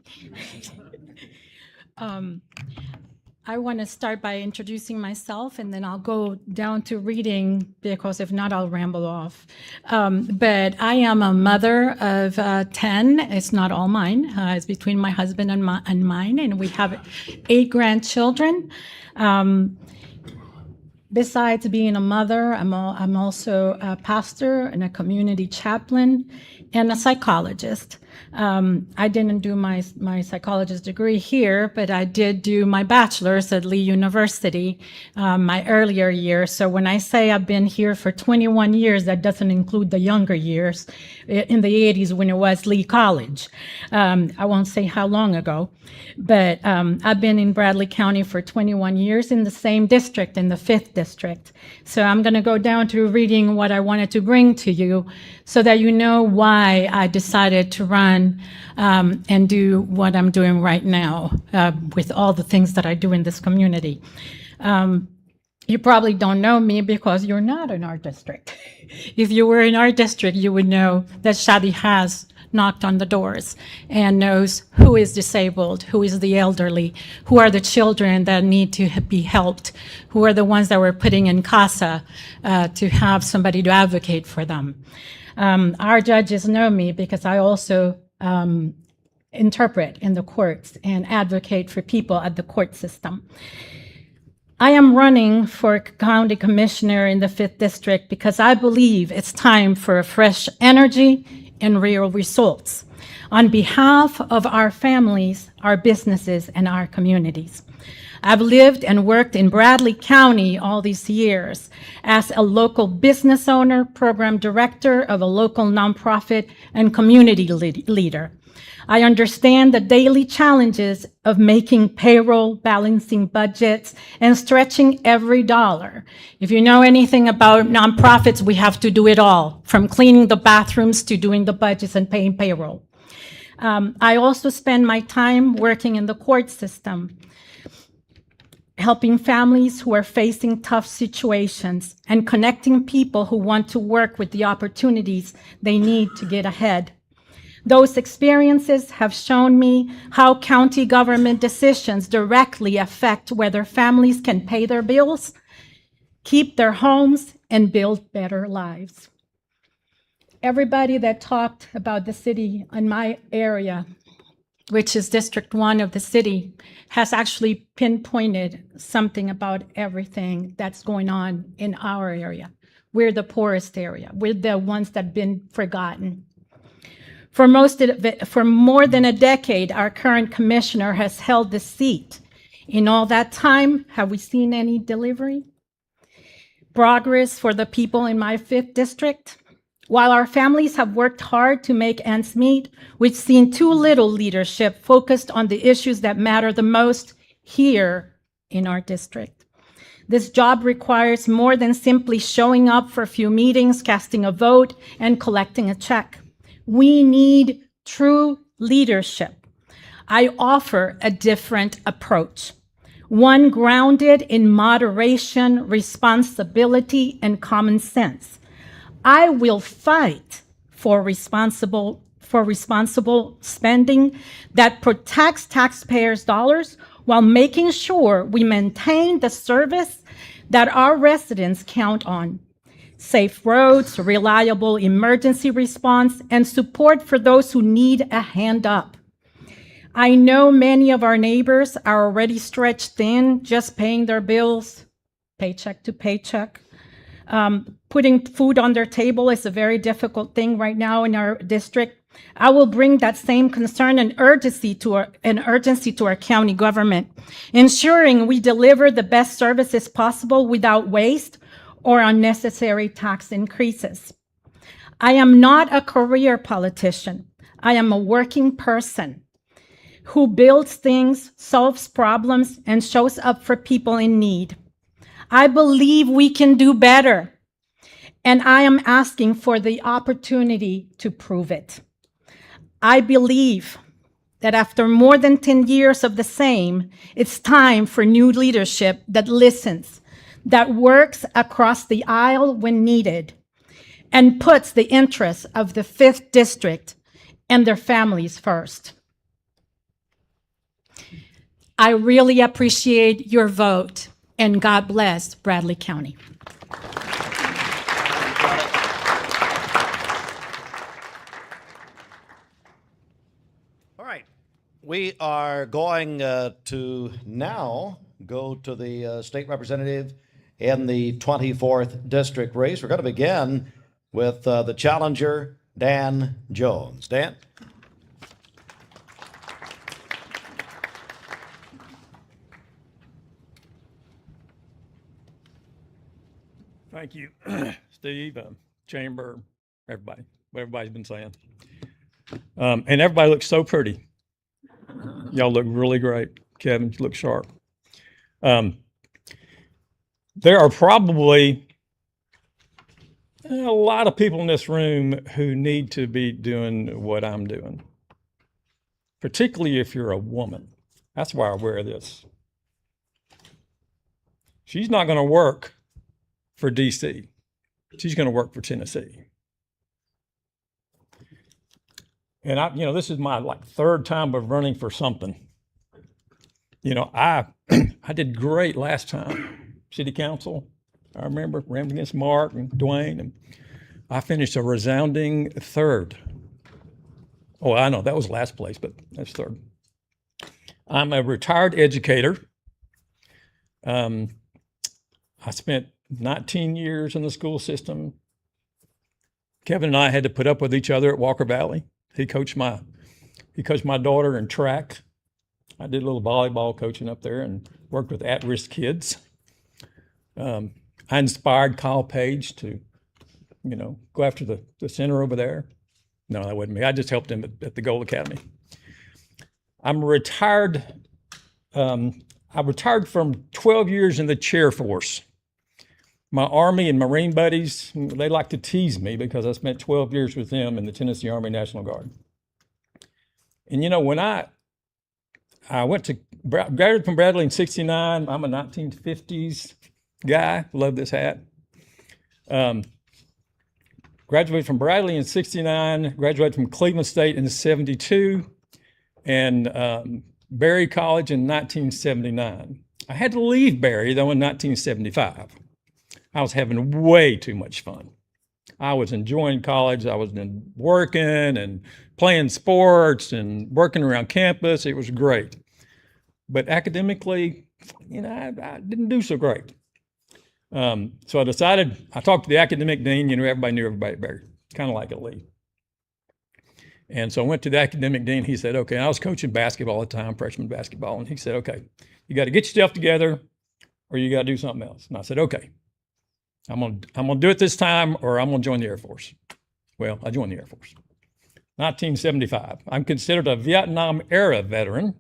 I want to start by introducing myself, and then I'll go down to reading, because if not, I'll ramble off. But I am a mother of 10. It's not all mine. It's between my husband and mine, and we have 8 grandchildren. Besides being a mother, I'm also a pastor and a community chaplain and a psychologist. I didn't do my psychologist degree here, but I did do my bachelor's at Lee University my earlier years. So when I say I've been here for 21 years, that doesn't include the younger years in the 80s when it was Lee College. I won't say how long ago, but I've been in Bradley County for 21 years in the same district, in the 5th District. So I'm going to go down to reading what I wanted to bring to you so that you know why I decided to run and do what I'm doing right now with all the things that I do in this community. You probably don't know me because you're not in our district. If you were in our district, you would know that Shadi has knocked on the doors and knows who is disabled, who is the elderly, who are the children that need to be helped, who are the ones that we're putting in CASA to have somebody to advocate for them. Our judges know me because I also interpret in the courts and advocate for people at the court system. I am running for county commissioner in the 5th District because I believe it's time for a fresh energy and real results on behalf of our families, our businesses, and our communities. I've lived and worked in Bradley County all these years as a local business owner, program director of a local nonprofit, and community leader. I understand the daily challenges of making payroll, balancing budgets, and stretching every dollar. If you know anything about nonprofits, we have to do it all, from cleaning the bathrooms to doing the budgets and paying payroll. I also spend my time working in the court system, helping families who are facing tough situations and connecting people who want to work with the opportunities they need to get ahead. Those experiences have shown me how county government decisions directly affect whether families can pay their bills, keep their homes, and build better lives. Everybody that talked about the city in my area, which is District 1 of the city, has actually pinpointed something about everything that's going on in our area. We're the poorest area. We're the ones that have been forgotten. For more than a decade, our current commissioner has held the seat. In all that time, have we seen any delivery? Progress for the people in my 5th District? While our families have worked hard to make ends meet, we've seen too little leadership focused on the issues that matter the most here in our district. This job requires more than simply showing up for a few meetings, casting a vote, and collecting a check. We need true leadership. I offer a different approach, one grounded in moderation, responsibility, and common sense. I will fight for responsible spending that protects taxpayers' dollars while making sure we maintain the service that our residents count on. safe roads, reliable emergency response, and support for those who need a hand up. I know many of our neighbors are already stretched thin, just paying their bills, paycheck to paycheck. Putting food on their table is a very difficult thing right now in our district. I will bring that same concern and urgency to our county government, ensuring we deliver the best services possible without waste or unnecessary tax increases. I am not a career politician. I am a working person who builds things, solves problems, and shows up for people in need. I believe we can do better, and I am asking for the opportunity to prove it. I believe that after more than 10 years of the same, it's time for new leadership that listens, that works across the aisle when needed, and puts the interests of the 5th District and their families first. I really appreciate your vote, and God bless Bradley County. All right. We are going to now go to the state representative in the 24th district race. We're going to begin with the challenger, Dan Jones. Dan? Thank you, Steve, Chamber, everybody, what everybody's been saying. And everybody looks so pretty. Y'all look really great. Kevin, you look sharp. There are probably a lot of people in this room who need to be doing what I'm doing, particularly if you're a woman. That's why I wear this. She's not going to work for DC. She's going to work for Tennessee. And this is my 3rd time of running for something. I did great last time, city council. I remember ran against Mark and Dwayne, and I finished a resounding 3rd. Oh, I know that was last place, but that's 3rd. I'm a retired educator. I spent 19 years in the school system. Kevin and I had to put up with each other at Walker Valley. He coached my daughter in track. I did a little volleyball coaching up there and worked with at-risk kids. I inspired Kyle Page to, go after the center over there. No, that wasn't me. I just helped him at the Gold Academy. I'm retired. I retired from 12 years in the chair force. My Army and Marine buddies, they like to tease me because I spent 12 years with them in the Tennessee Army National Guard. And when I graduated from Bradley in '69, I'm a 1950s guy, love this hat. Graduated from Bradley in '69, graduated from Cleveland State in '72, and Berry College in 1979. I had to leave Berry, though, in 1975. I was having way too much fun. I was enjoying college. I was working and playing sports and working around campus. It was great. But academically, I didn't do so great. So I decided, I talked to the academic dean. Everybody knew everybody at Berry, kind of like a Lee. And so I went to the academic dean. He said, okay, I was coaching basketball at the time, freshman basketball. And he said, okay, you got to get your stuff together or you got to do something else. And I said, okay, I'm gonna do it this time or I'm gonna join the Air Force. Well, I joined the Air Force. 1975. I'm considered a Vietnam era veteran,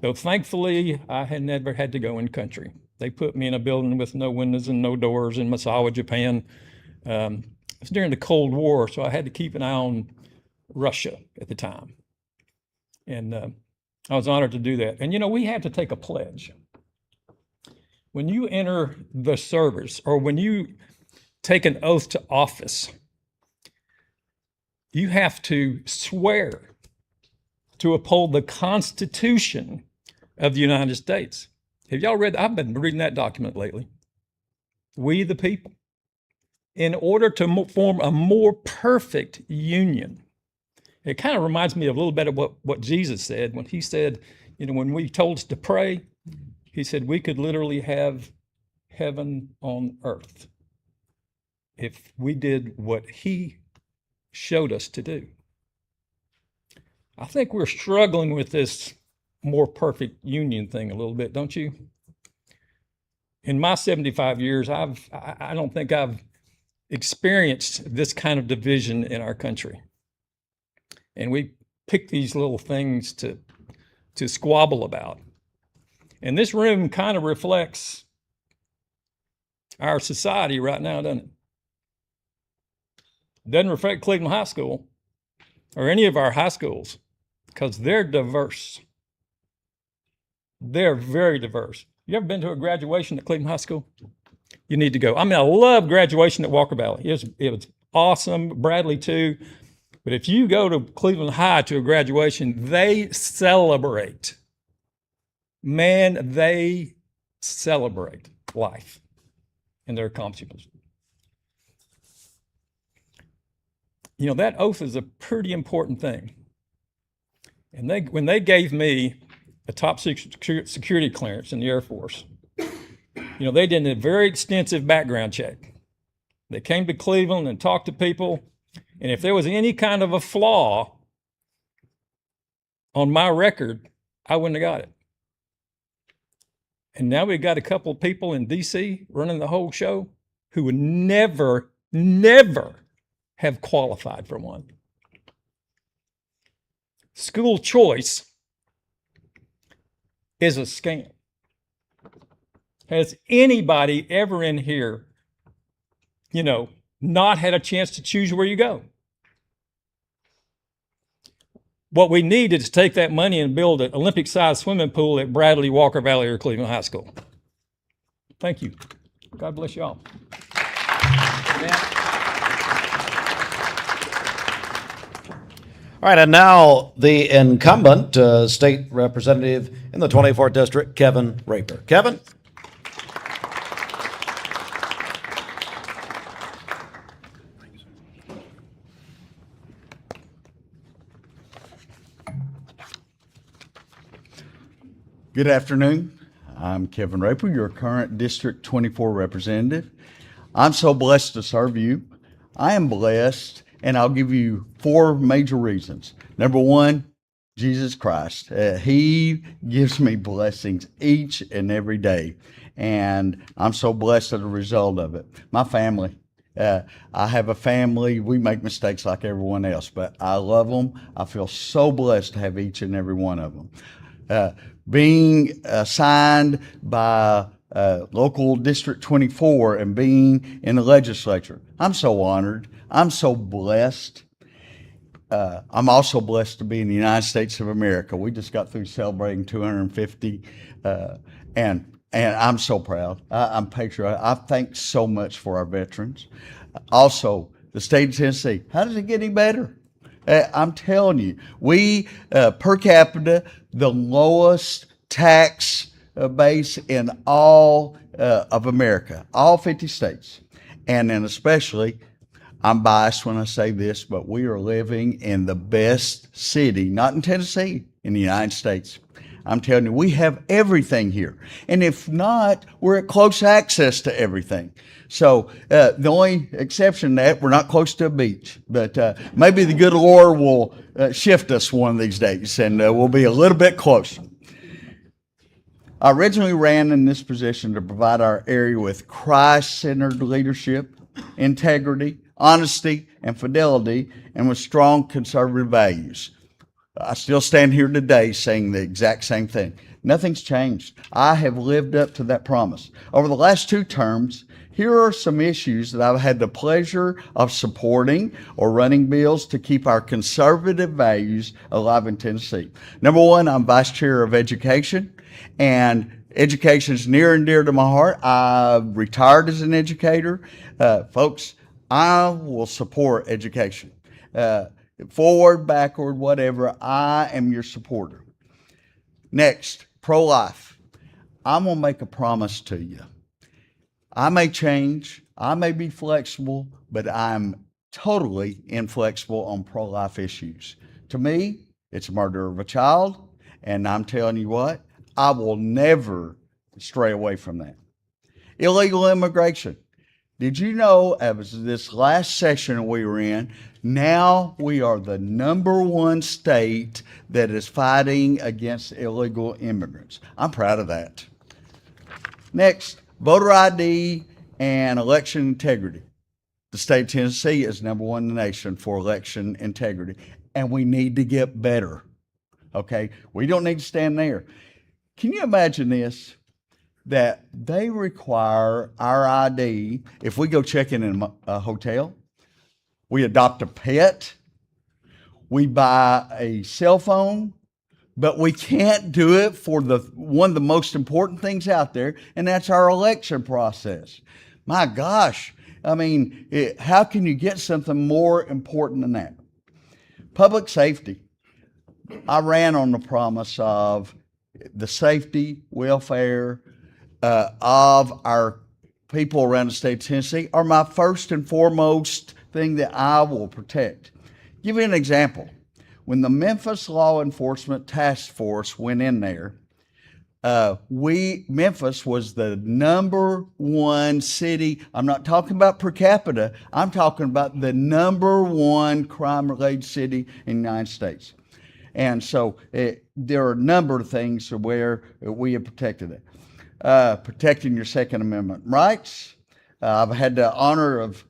though thankfully I had never had to go in country. They put me in a building with no windows and no doors in Misawa, Japan. It was during the Cold War, so I had to keep an eye on Russia at the time. And I was honored to do that. And we had to take a pledge. When you enter the service or when you take an oath to office, you have to swear to uphold the Constitution of the United States. Have y'all read? I've been reading that document lately. We the people. in order to form a more perfect union. It kind of reminds me of a little bit of what Jesus said when he said, when we told us to pray, he said we could literally have heaven on earth if we did what he showed us to do. I think we're struggling with this more perfect union thing a little bit, don't you? In my 75 years, I don't think I've experienced this kind of division in our country. And we pick these little things to squabble about. And this room kind of reflects our society right now, doesn't it? Doesn't reflect Cleveland High School or any of our high schools because they're diverse. They're very diverse. You ever been to a graduation at Cleveland High School? You need to go. I mean, I love graduation at Walker Valley. It was awesome. Bradley too. But if you go to Cleveland High to a graduation, they celebrate. Man, they celebrate life and their accomplishments. That oath is a pretty important thing. And when they gave me a top security clearance in the Air Force, they did a very extensive background check. They came to Cleveland and talked to people. And if there was any kind of a flaw on my record, I wouldn't have got it. And now we've got a couple of people in DC running the whole show who would never have qualified for one. School choice is a scam. Has anybody ever in here, not had a chance to choose where you go? What we need is to take that money and build an Olympic-sized swimming pool at Bradley, Walker Valley, or Cleveland High School. Thank you. God bless y'all. All right, and now the incumbent state representative in the 24th District, Kevin Raper. Kevin? Good afternoon. I'm Kevin Raper, your current District 24 representative. I'm so blessed to serve you. I am blessed, and I'll give you 4 major reasons. Number 1, Jesus Christ. He gives me blessings each and every day, and I'm so blessed as a result of it. My family. I have a family. We make mistakes like everyone else, but I love them. I feel so blessed to have each and every one of them. Being assigned by local District 24 and being in the legislature, I'm so honored. I'm so blessed. I'm also blessed to be in the United States of America. We just got through celebrating 250, and I'm so proud. I'm patriotic. I thank so much for our veterans. Also, the state of Tennessee. How does it get any better? I'm telling you, we per capita, the lowest tax base in all of America, all 50 states. And then especially, I'm biased when I say this, but we are living in the best city, not in Tennessee, in the United States. I'm telling you, we have everything here. And if not, we're at close access to everything. So the only exception to that, we're not close to a beach. But maybe the good Lord will shift us one of these days, and we'll be a little bit closer. I originally ran in this position to provide our area with Christ-centered leadership, integrity, honesty, and fidelity, and with strong conservative values. I still stand here today saying the exact same thing. Nothing's changed. I have lived up to that promise. Over the last 2 terms, here are some issues that I've had the pleasure of supporting or running bills to keep our conservative values alive in Tennessee. Number 1, I'm Vice Chair of Education, and education is near and dear to my heart. I retired as an educator. Folks, I will support education. Forward, backward, whatever, I am your supporter. Next, pro-life. I'm going to make a promise to you. I may change, I may be flexible, but I'm totally inflexible on pro-life issues. To me, it's murder of a child, and I'm telling you what, I will never stray away from that. Illegal immigration. Did you know, as this last session we were in, now we are the #1 state that is fighting against illegal immigrants. I'm proud of that. Next, voter ID and election integrity. The state of Tennessee is #1 in the nation for election integrity, and we need to get better. Okay? We don't need to stand there. Can you imagine this? That they require our ID if we go check in a hotel, we adopt a pet, we buy a cell phone, but we can't do it for one of the most important things out there, and that's our election process. My gosh, I mean, how can you get something more important than that? Public safety. I ran on the promise of the safety, welfare, of our people around the state of Tennessee are my first and foremost thing that I will protect. Give you an example. When the Memphis Law Enforcement Task Force went in there, Memphis was the #1 city. I'm not talking about per capita. I'm talking about the #1 crime-related city in the United States. And so there are a number of things where we have protected it. Protecting your Second Amendment rights. I've had the honor of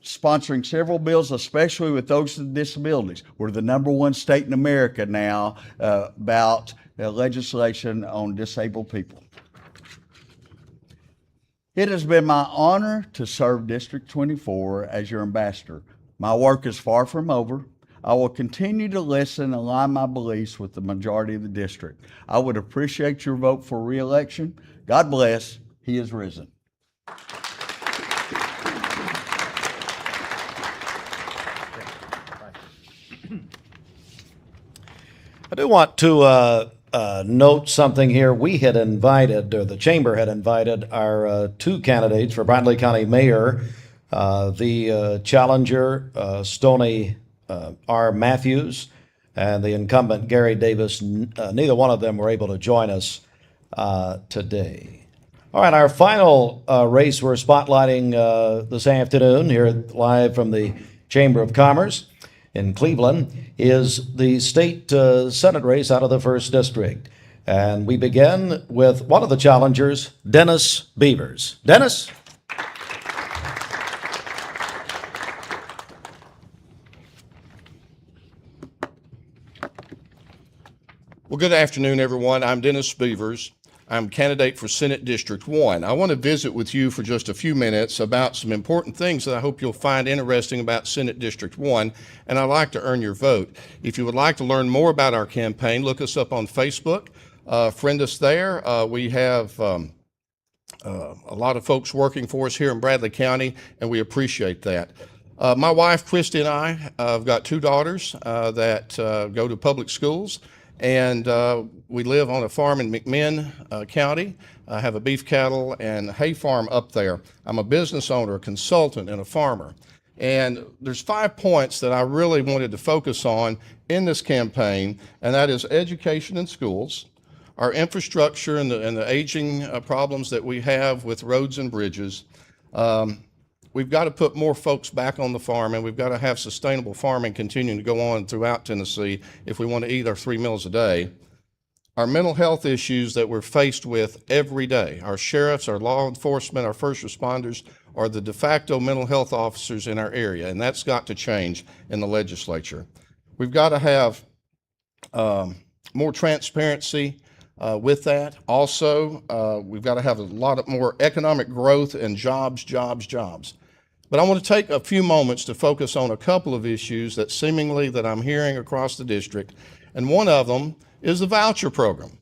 sponsoring several bills, especially with those with disabilities. We're the #1 state in America now about legislation on disabled people. It has been my honor to serve District 24 as your ambassador. My work is far from over. I will continue to listen and align my beliefs with the majority of the district. I would appreciate your vote for re-election. God bless. He is risen. I do want to note something here. We had invited, or the chamber had invited, our two candidates for Bradley County Mayor, the challenger, Stoney R. Matthews, and the incumbent, Gary Davis. Neither one of them were able to join us today. All right, our final race we're spotlighting this afternoon here live from the Chamber of Commerce in Cleveland is the state Senate race out of the 1st District. And we begin with one of the challengers, Dennis Beavers. Dennis? Well, good afternoon, everyone. I'm Dennis Beavers. I'm candidate for Senate District 1. I want to visit with you for just a few minutes about some important things that I hope you'll find interesting about Senate District 1, and I'd like to earn your vote. If you would like to learn more about our campaign, look us up on Facebook, friend us there. We have a lot of folks working for us here in Bradley County, and we appreciate that. My wife, Christy, and I have got 2 daughters that go to public schools. And we live on a farm in McMinn County. I have a beef cattle and hay farm up there. I'm a business owner, a consultant, and a farmer. And there's 5 points that I really wanted to focus on in this campaign, and that is education in schools, our infrastructure and the aging problems that we have with roads and bridges. We've got to put more folks back on the farm, and we've got to have sustainable farming continuing to go on throughout Tennessee if we want to eat our 3 meals a day. Our mental health issues that we're faced with every day. Our sheriffs, our law enforcement, our first responders are the de facto mental health officers in our area, and that's got to change in the legislature. We've got to have more transparency with that. Also, we've got to have a lot of more economic growth and jobs. But I want to take a few moments to focus on a couple of issues that seemingly that I'm hearing across the district. And one of them is the voucher program.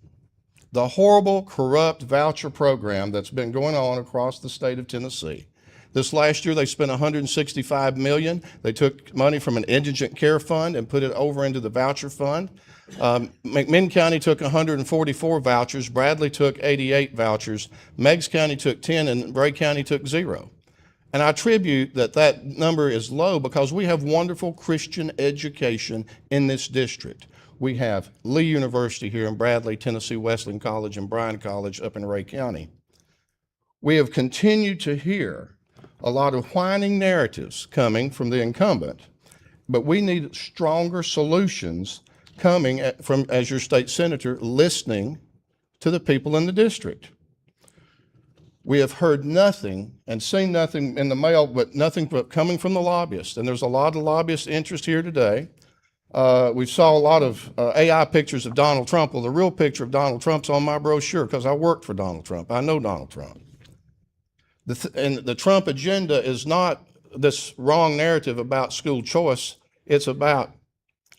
The horrible, corrupt voucher program that's been going on across the state of Tennessee. This last year, they spent $165 million. They took money from an indigent care fund and put it over into the voucher fund. McMinn County took 144 vouchers. Bradley took 88 vouchers. Meigs County took 10, and Bray County took 0. And I attribute that number is low because we have wonderful Christian education in this district. We have Lee University here in Bradley, Tennessee Wesleyan College, and Bryan College up in Ray County. We have continued to hear a lot of whining narratives coming from the incumbent, but we need stronger solutions coming from, as your state senator, listening to the people in the district. We have heard nothing and seen nothing in the mail, but nothing but coming from the lobbyists. And there's a lot of lobbyist interest here today. We saw a lot of AI pictures of Donald Trump. Well, the real picture of Donald Trump's on my brochure because I worked for Donald Trump. I know Donald Trump. And the Trump agenda is not this wrong narrative about school choice. It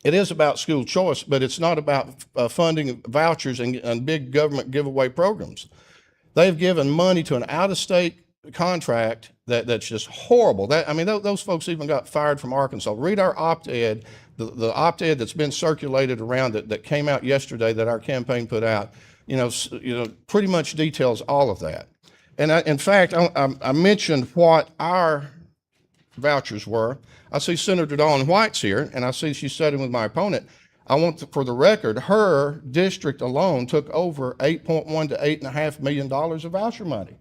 is about school choice, but it's not about funding vouchers and big government giveaway programs. They've given money to an out-of-state contract that's just horrible. Those folks even got fired from Arkansas. Read our op-ed, the op-ed that's been circulated around that came out yesterday that our campaign put out. Pretty much details all of that. And in fact, I mentioned what our vouchers were. I see Senator Dawn White's here, and I see she's sitting with my opponent. I want for the record, her district alone took over $8.1 to $8.5 million of voucher money.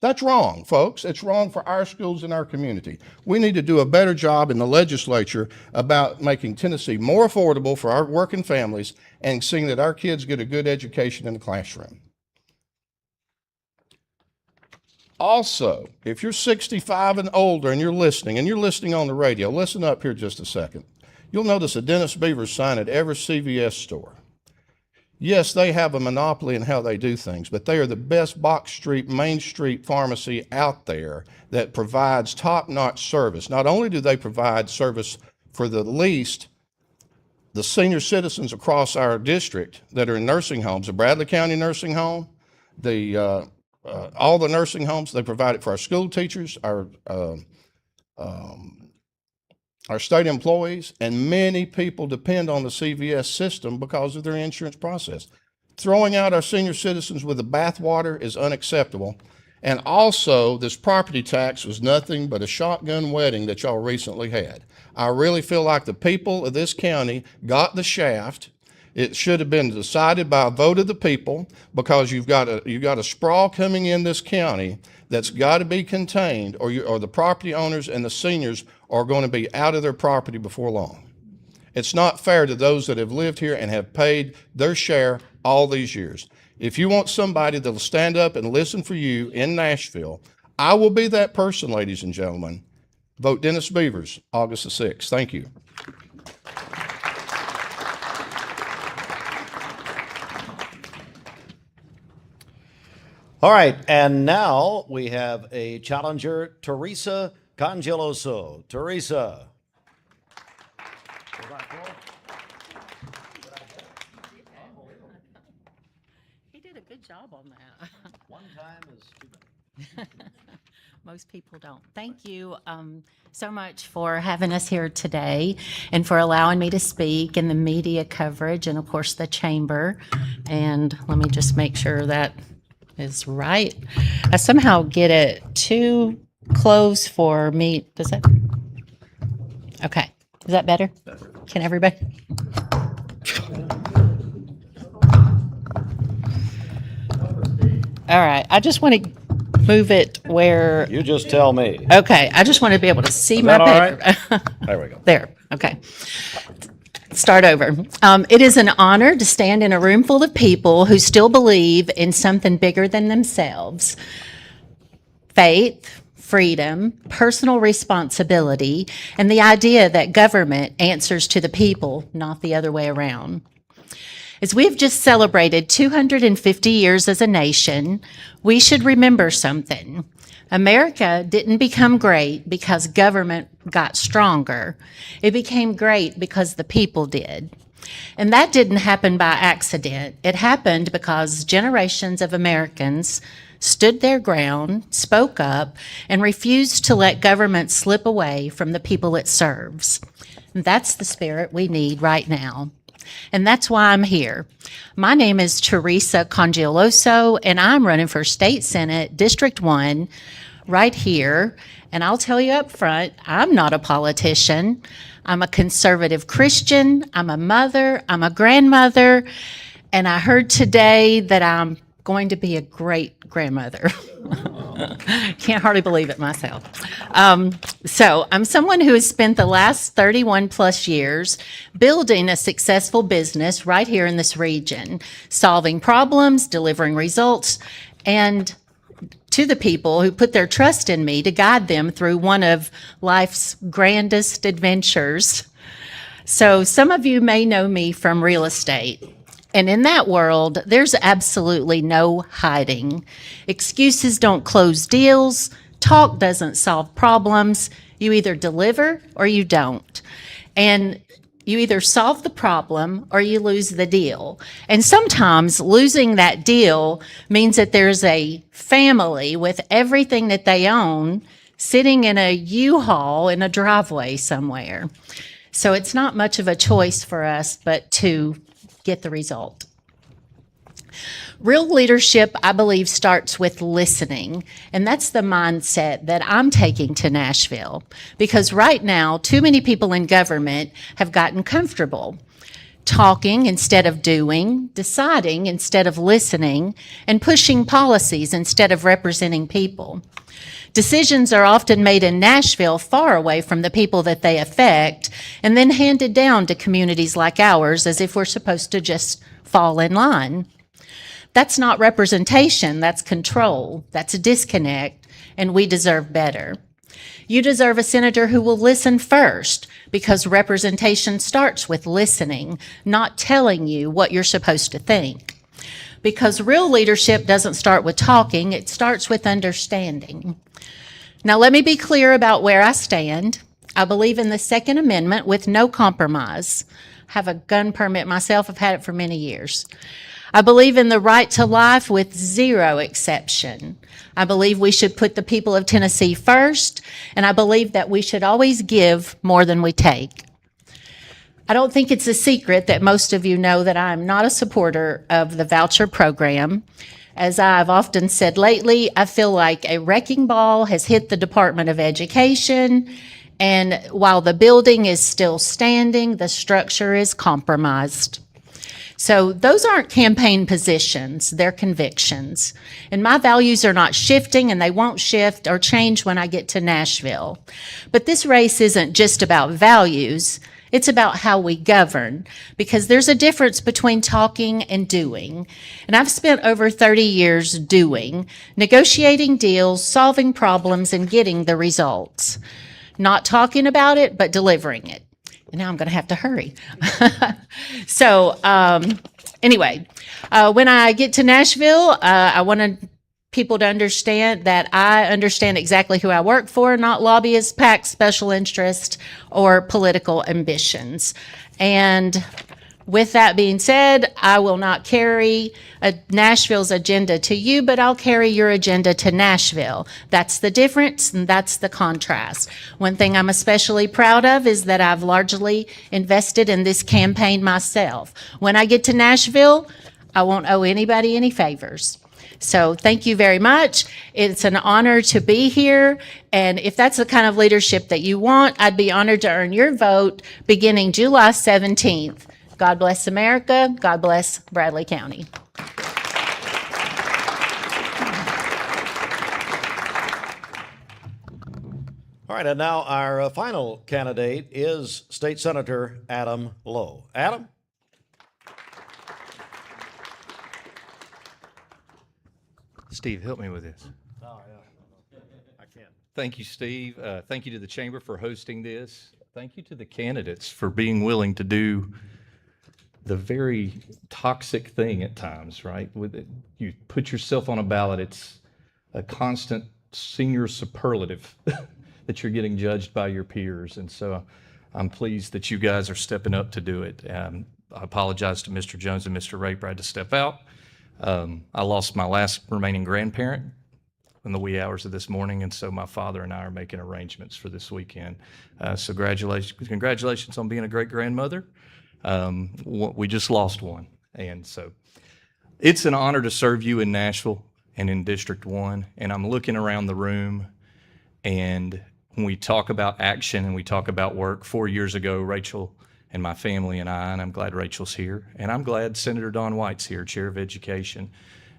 That's wrong, folks. It's wrong for our schools and our community. We need to do a better job in the legislature about making Tennessee more affordable for our working families and seeing that our kids get a good education in the classroom. Also, if you're 65 and older and you're listening on the radio, listen up here just a second. You'll notice a Dennis Beavers sign at every CVS store. Yes, they have a monopoly in how they do things, but they are the best box street, main street pharmacy out there that provides top-notch service. Not only do they provide service for the senior citizens across our district that are in nursing homes, the Bradley County Nursing Home, all the nursing homes, they provide it for our school teachers, our state employees, and many people depend on the CVS system because of their insurance process. Throwing out our senior citizens with the bathwater is unacceptable. And also, this property tax was nothing but a shotgun wedding that y'all recently had. I really feel like the people of this county got the shaft. It should have been decided by a vote of the people because you've got a sprawl coming in this county that's got to be contained, or the property owners and the seniors are going to be out of their property before long. It's not fair to those that have lived here and have paid their share all these years. If you want somebody that'll stand up and listen for you in Nashville, I will be that person, ladies and gentlemen. Vote Dennis Beavers, August the 6th. Thank you. All right, and now we have a challenger, Teresa Congeloso. Teresa. He did a good job on that. One time is too many. Most people don't. Thank you so much for having us here today and for allowing me to speak in the media coverage and, of course, the chamber. And let me just make sure that is right. I somehow get it too close for me. Does that? Okay. Is that better? Can everybody? All right. I just want to move it where. You just tell me. Okay. I just want to be able to see Is my that all paper. There we go. There. Okay. Start over. It is an honor to stand in a room full of people who still believe in something bigger than themselves. Faith, freedom, personal responsibility, and the idea that government answers to the people, not the other way around. As we have just celebrated 250 years as a nation, we should remember something. America didn't become great because government got stronger. It became great because the people did. And that didn't happen by accident. It happened because generations of Americans stood their ground, spoke up, and refused to let government slip away from the people it serves. And that's the spirit we need right now. And that's why I'm here. My name is Teresa Congioloso, and I'm running for State Senate, District 1, right here. And I'll tell you up front, I'm not a politician. I'm a conservative Christian. I'm a mother. I'm a grandmother. And I heard today that I'm going to be a great grandmother. Can't hardly believe it myself. So I'm someone who has spent the last 31 plus years building a successful business right here in this region, solving problems, delivering results, and to the people who put their trust in me to guide them through one of life's grandest adventures. So some of you may know me from real estate. And in that world, there's absolutely no hiding. Excuses don't close deals. Talk doesn't solve problems. You either deliver or you don't. And you either solve the problem or you lose the deal. And sometimes losing that deal means that there's a family with everything that they own sitting in a U-Haul in a driveway somewhere. So it's not much of a choice for us but to get the result. Real leadership, I believe, starts with listening, and that's the mindset that I'm taking to Nashville, because right now, too many people in government have gotten comfortable talking instead of doing, deciding instead of listening, and pushing policies instead of representing people. Decisions are often made in Nashville far away from the people that they affect and then handed down to communities like ours as if we're supposed to just fall in line. That's not representation, that's control, that's a disconnect, and we deserve better. You deserve a senator who will listen first, because representation starts with listening, not telling you what you're supposed to think. Because real leadership doesn't start with talking, it starts with understanding. Now, let me be clear about where I stand. I believe in the Second Amendment with no compromise. I have a gun permit myself. I've had it for many years. I believe in the right to life with zero exception. I believe we should put the people of Tennessee first, and I believe that we should always give more than we take. I don't think it's a secret that most of you know that I'm not a supporter of the voucher program. As I've often said lately, I feel like a wrecking ball has hit the Department of Education, and while the building is still standing, the structure is compromised. So those aren't campaign positions, they're convictions. And my values are not shifting, and they won't shift or change when I get to Nashville. But this race isn't just about values. It's about how we govern, because there's a difference between talking and doing. And I've spent over 30 years doing, negotiating deals, solving problems, and getting the results. Not talking about it, but delivering it. And now I'm going to have to hurry. So anyway, when I get to Nashville, I want people to understand that I understand exactly who I work for, not lobbyists, PACs, special interest, or political ambitions. And with that being said, I will not carry Nashville's agenda to you, but I'll carry your agenda to Nashville. That's the difference, and that's the contrast. One thing I'm especially proud of is that I've largely invested in this campaign myself. When I get to Nashville, I won't owe anybody any favors. So thank you very much. It's an honor to be here. And if that's the kind of leadership that you want, I'd be honored to earn your vote beginning July 17th. God bless America. God bless Bradley County. All right, and now our final candidate is State Senator Adam Lowe. Adam? Steve, help me with this. Oh, yeah. I can't. Thank you, Steve. Thank you to the Chamber for hosting this. Thank you to the candidates for being willing to do the very toxic thing at times, right? With it, you put yourself on a ballot, it's a constant senior superlative that you're getting judged by your peers. And so I'm pleased that you guys are stepping up to do it. I apologize to Mr. Jones and Mr. Raper. I had to step out. I lost my last remaining grandparent in the wee hours of this morning, and so my father and I are making arrangements for this weekend. So congratulations on being a great grandmother. We just lost one, and so it's an honor to serve you in Nashville and in District 1, and I'm looking around the room, and when we talk about action and we talk about work, 4 years ago, Rachel and my family and I, and I'm glad Rachel's here, and I'm glad Senator Don White's here, Chair of Education,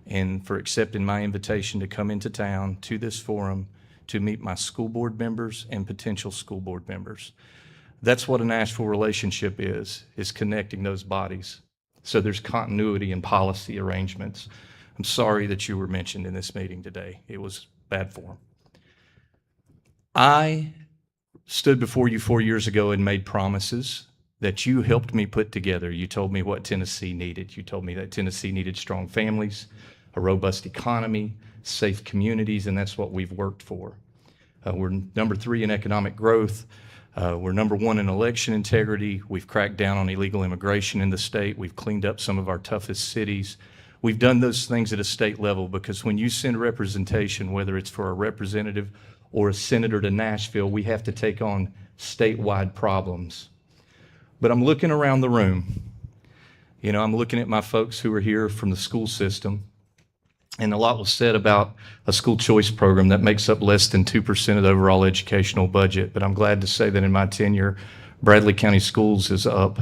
and for accepting my invitation to come into town to this forum to meet my school board members and potential school board members. That's what a Nashville relationship is connecting those bodies. So there's continuity in policy arrangements. I'm sorry that you were mentioned in this meeting today. It was bad form. I stood before you 4 years ago and made promises that you helped me put together. You told me what Tennessee needed. You told me that Tennessee needed strong families, a robust economy, safe communities, and that's what we've worked for. We're number 3 in economic growth. We're number 1 in election integrity. We've cracked down on illegal immigration in the state. We've cleaned up some of our toughest cities. We've done those things at a state level because when you send representation, whether it's for a representative or a senator to Nashville, we have to take on statewide problems. But I'm looking around the room. You know, I'm looking at my folks who are here from the school system, and a lot was said about a school choice program that makes up less than 2% of the overall educational budget. But I'm glad to say that in my tenure, Bradley County Schools is up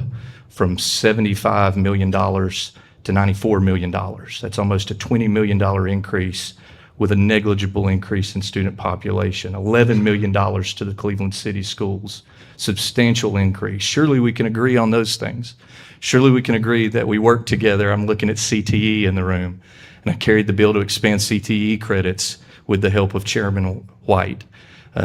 from $75 million to $94 million. That's almost a $20 million increase with a negligible increase in student population, $11 million to the Cleveland City Schools, substantial increase. Surely we can agree on those things. Surely we can agree that we work together. I'm looking at CTE in the room, and I carried the bill to expand CTE credits with the help of Chairman White.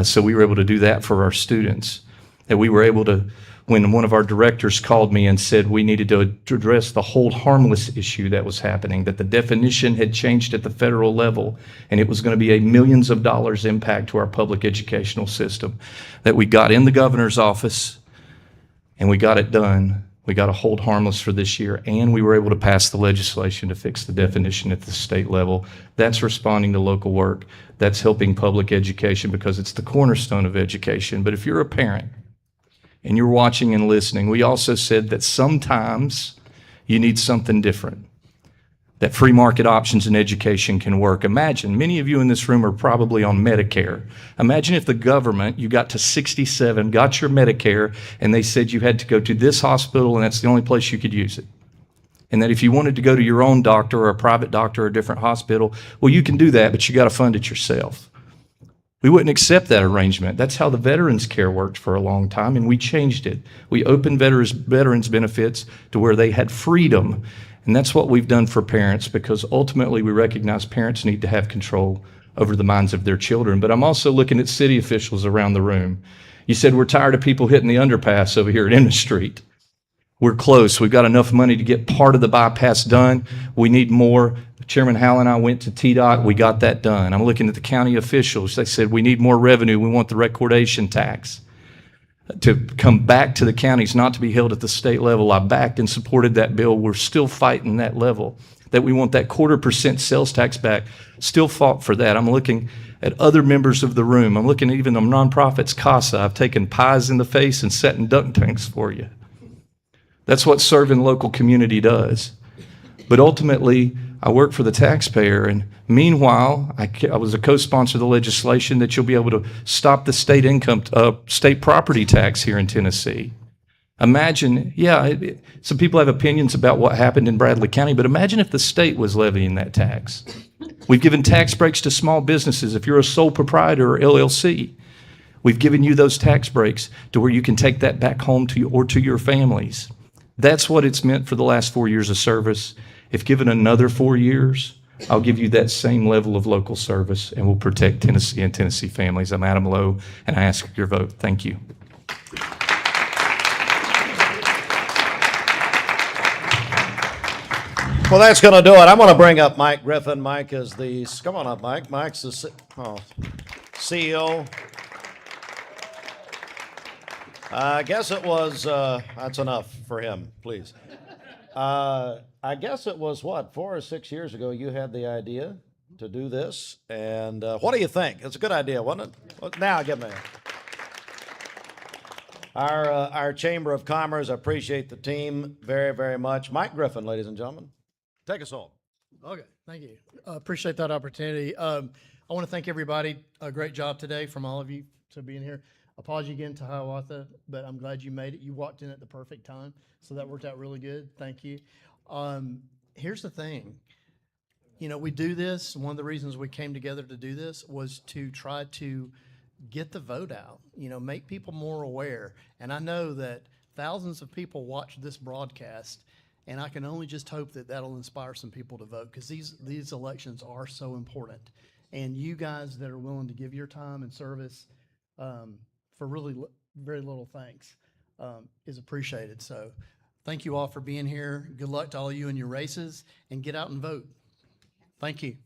So we were able to do that for our students. And we were able to, when one of our directors called me and said we needed to address the hold harmless issue that was happening, that the definition had changed at the federal level, and it was going to be a millions of dollars impact to our public educational system, that we got in the governor's office and we got it done. We got a hold harmless for this year, and we were able to pass the legislation to fix the definition at the state level. That's responding to local work. That's helping public education because it's the cornerstone of education. But if you're a parent and you're watching and listening, we also said that sometimes you need something different, that free market options in education can work. Imagine, many of you in this room are probably on Medicare. Imagine if the government, you got to 67, got your Medicare, and they said you had to go to this hospital and that's the only place you could use it. And that if you wanted to go to your own doctor or a private doctor or a different hospital, well, you can do that, but you got to fund it yourself. We wouldn't accept that arrangement. That's how the veterans care worked for a long time, and we changed it. We opened veterans benefits to where they had freedom. And that's what we've done for parents, because ultimately we recognize parents need to have control over the minds of their children. But I'm also looking at city officials around the room. You said we're tired of people hitting the underpass over here at Ennis Street. We're close. We've got enough money to get part of the bypass done. We need more. Chairman Howell and I went to TDOT. We got that done. I'm looking at the county officials. They said we need more revenue. We want the recordation tax to come back to the counties, not to be held at the state level. I backed and supported that bill. We're still fighting that level, that we want that 0.25% sales tax back. Still fought for that. I'm looking at other members of the room. I'm looking at even the nonprofits, CASA. I've taken pies in the face and sat in dunk tanks for you. That's what serving local community does. But ultimately, I work for the taxpayer, and meanwhile, I was a co-sponsor of the legislation that you'll be able to stop the state property tax here in Tennessee. Imagine, some people have opinions about what happened in Bradley County, but imagine if the state was levying that tax. We've given tax breaks to small businesses. If you're a sole proprietor or LLC, we've given you those tax breaks to where you can take that back home to you or to your families. That's what it's meant for the last 4 years of service. If given another 4 years, I'll give you that same level of local service, and we'll protect Tennessee and Tennessee families. I'm Adam Lowe, and I ask for your vote. Thank you. Well, that's going to do it. I'm going to bring up Mike Griffin. Mike is come on up, Mike. Mike's the CEO. I guess it was, that's enough for him, please. I guess it was what, 4 or 6 years ago, you had the idea to do this. And what do you think? It's a good idea, wasn't it? Well, now give me our Chamber of Commerce. I appreciate the team very, very much. Mike Griffin, ladies and gentlemen, take us home. Okay, thank you. Appreciate that opportunity. I want to thank everybody. A great job today from all of you to being here. Apology again to Hiawatha, but I'm glad you made it. You walked in at the perfect time, so that worked out really good. Thank you. Here's the thing. You know, we do this. One of the reasons we came together to do this was to try to get the vote out, you know, make people more aware. And I know that thousands of people watch this broadcast, and I can only just hope that that'll inspire some people to vote, because these elections are so important. And you guys that are willing to give your time and service for really very little thanks is appreciated. So thank you all for being here. Good luck to all of you in your races, and get out and vote. Thank you.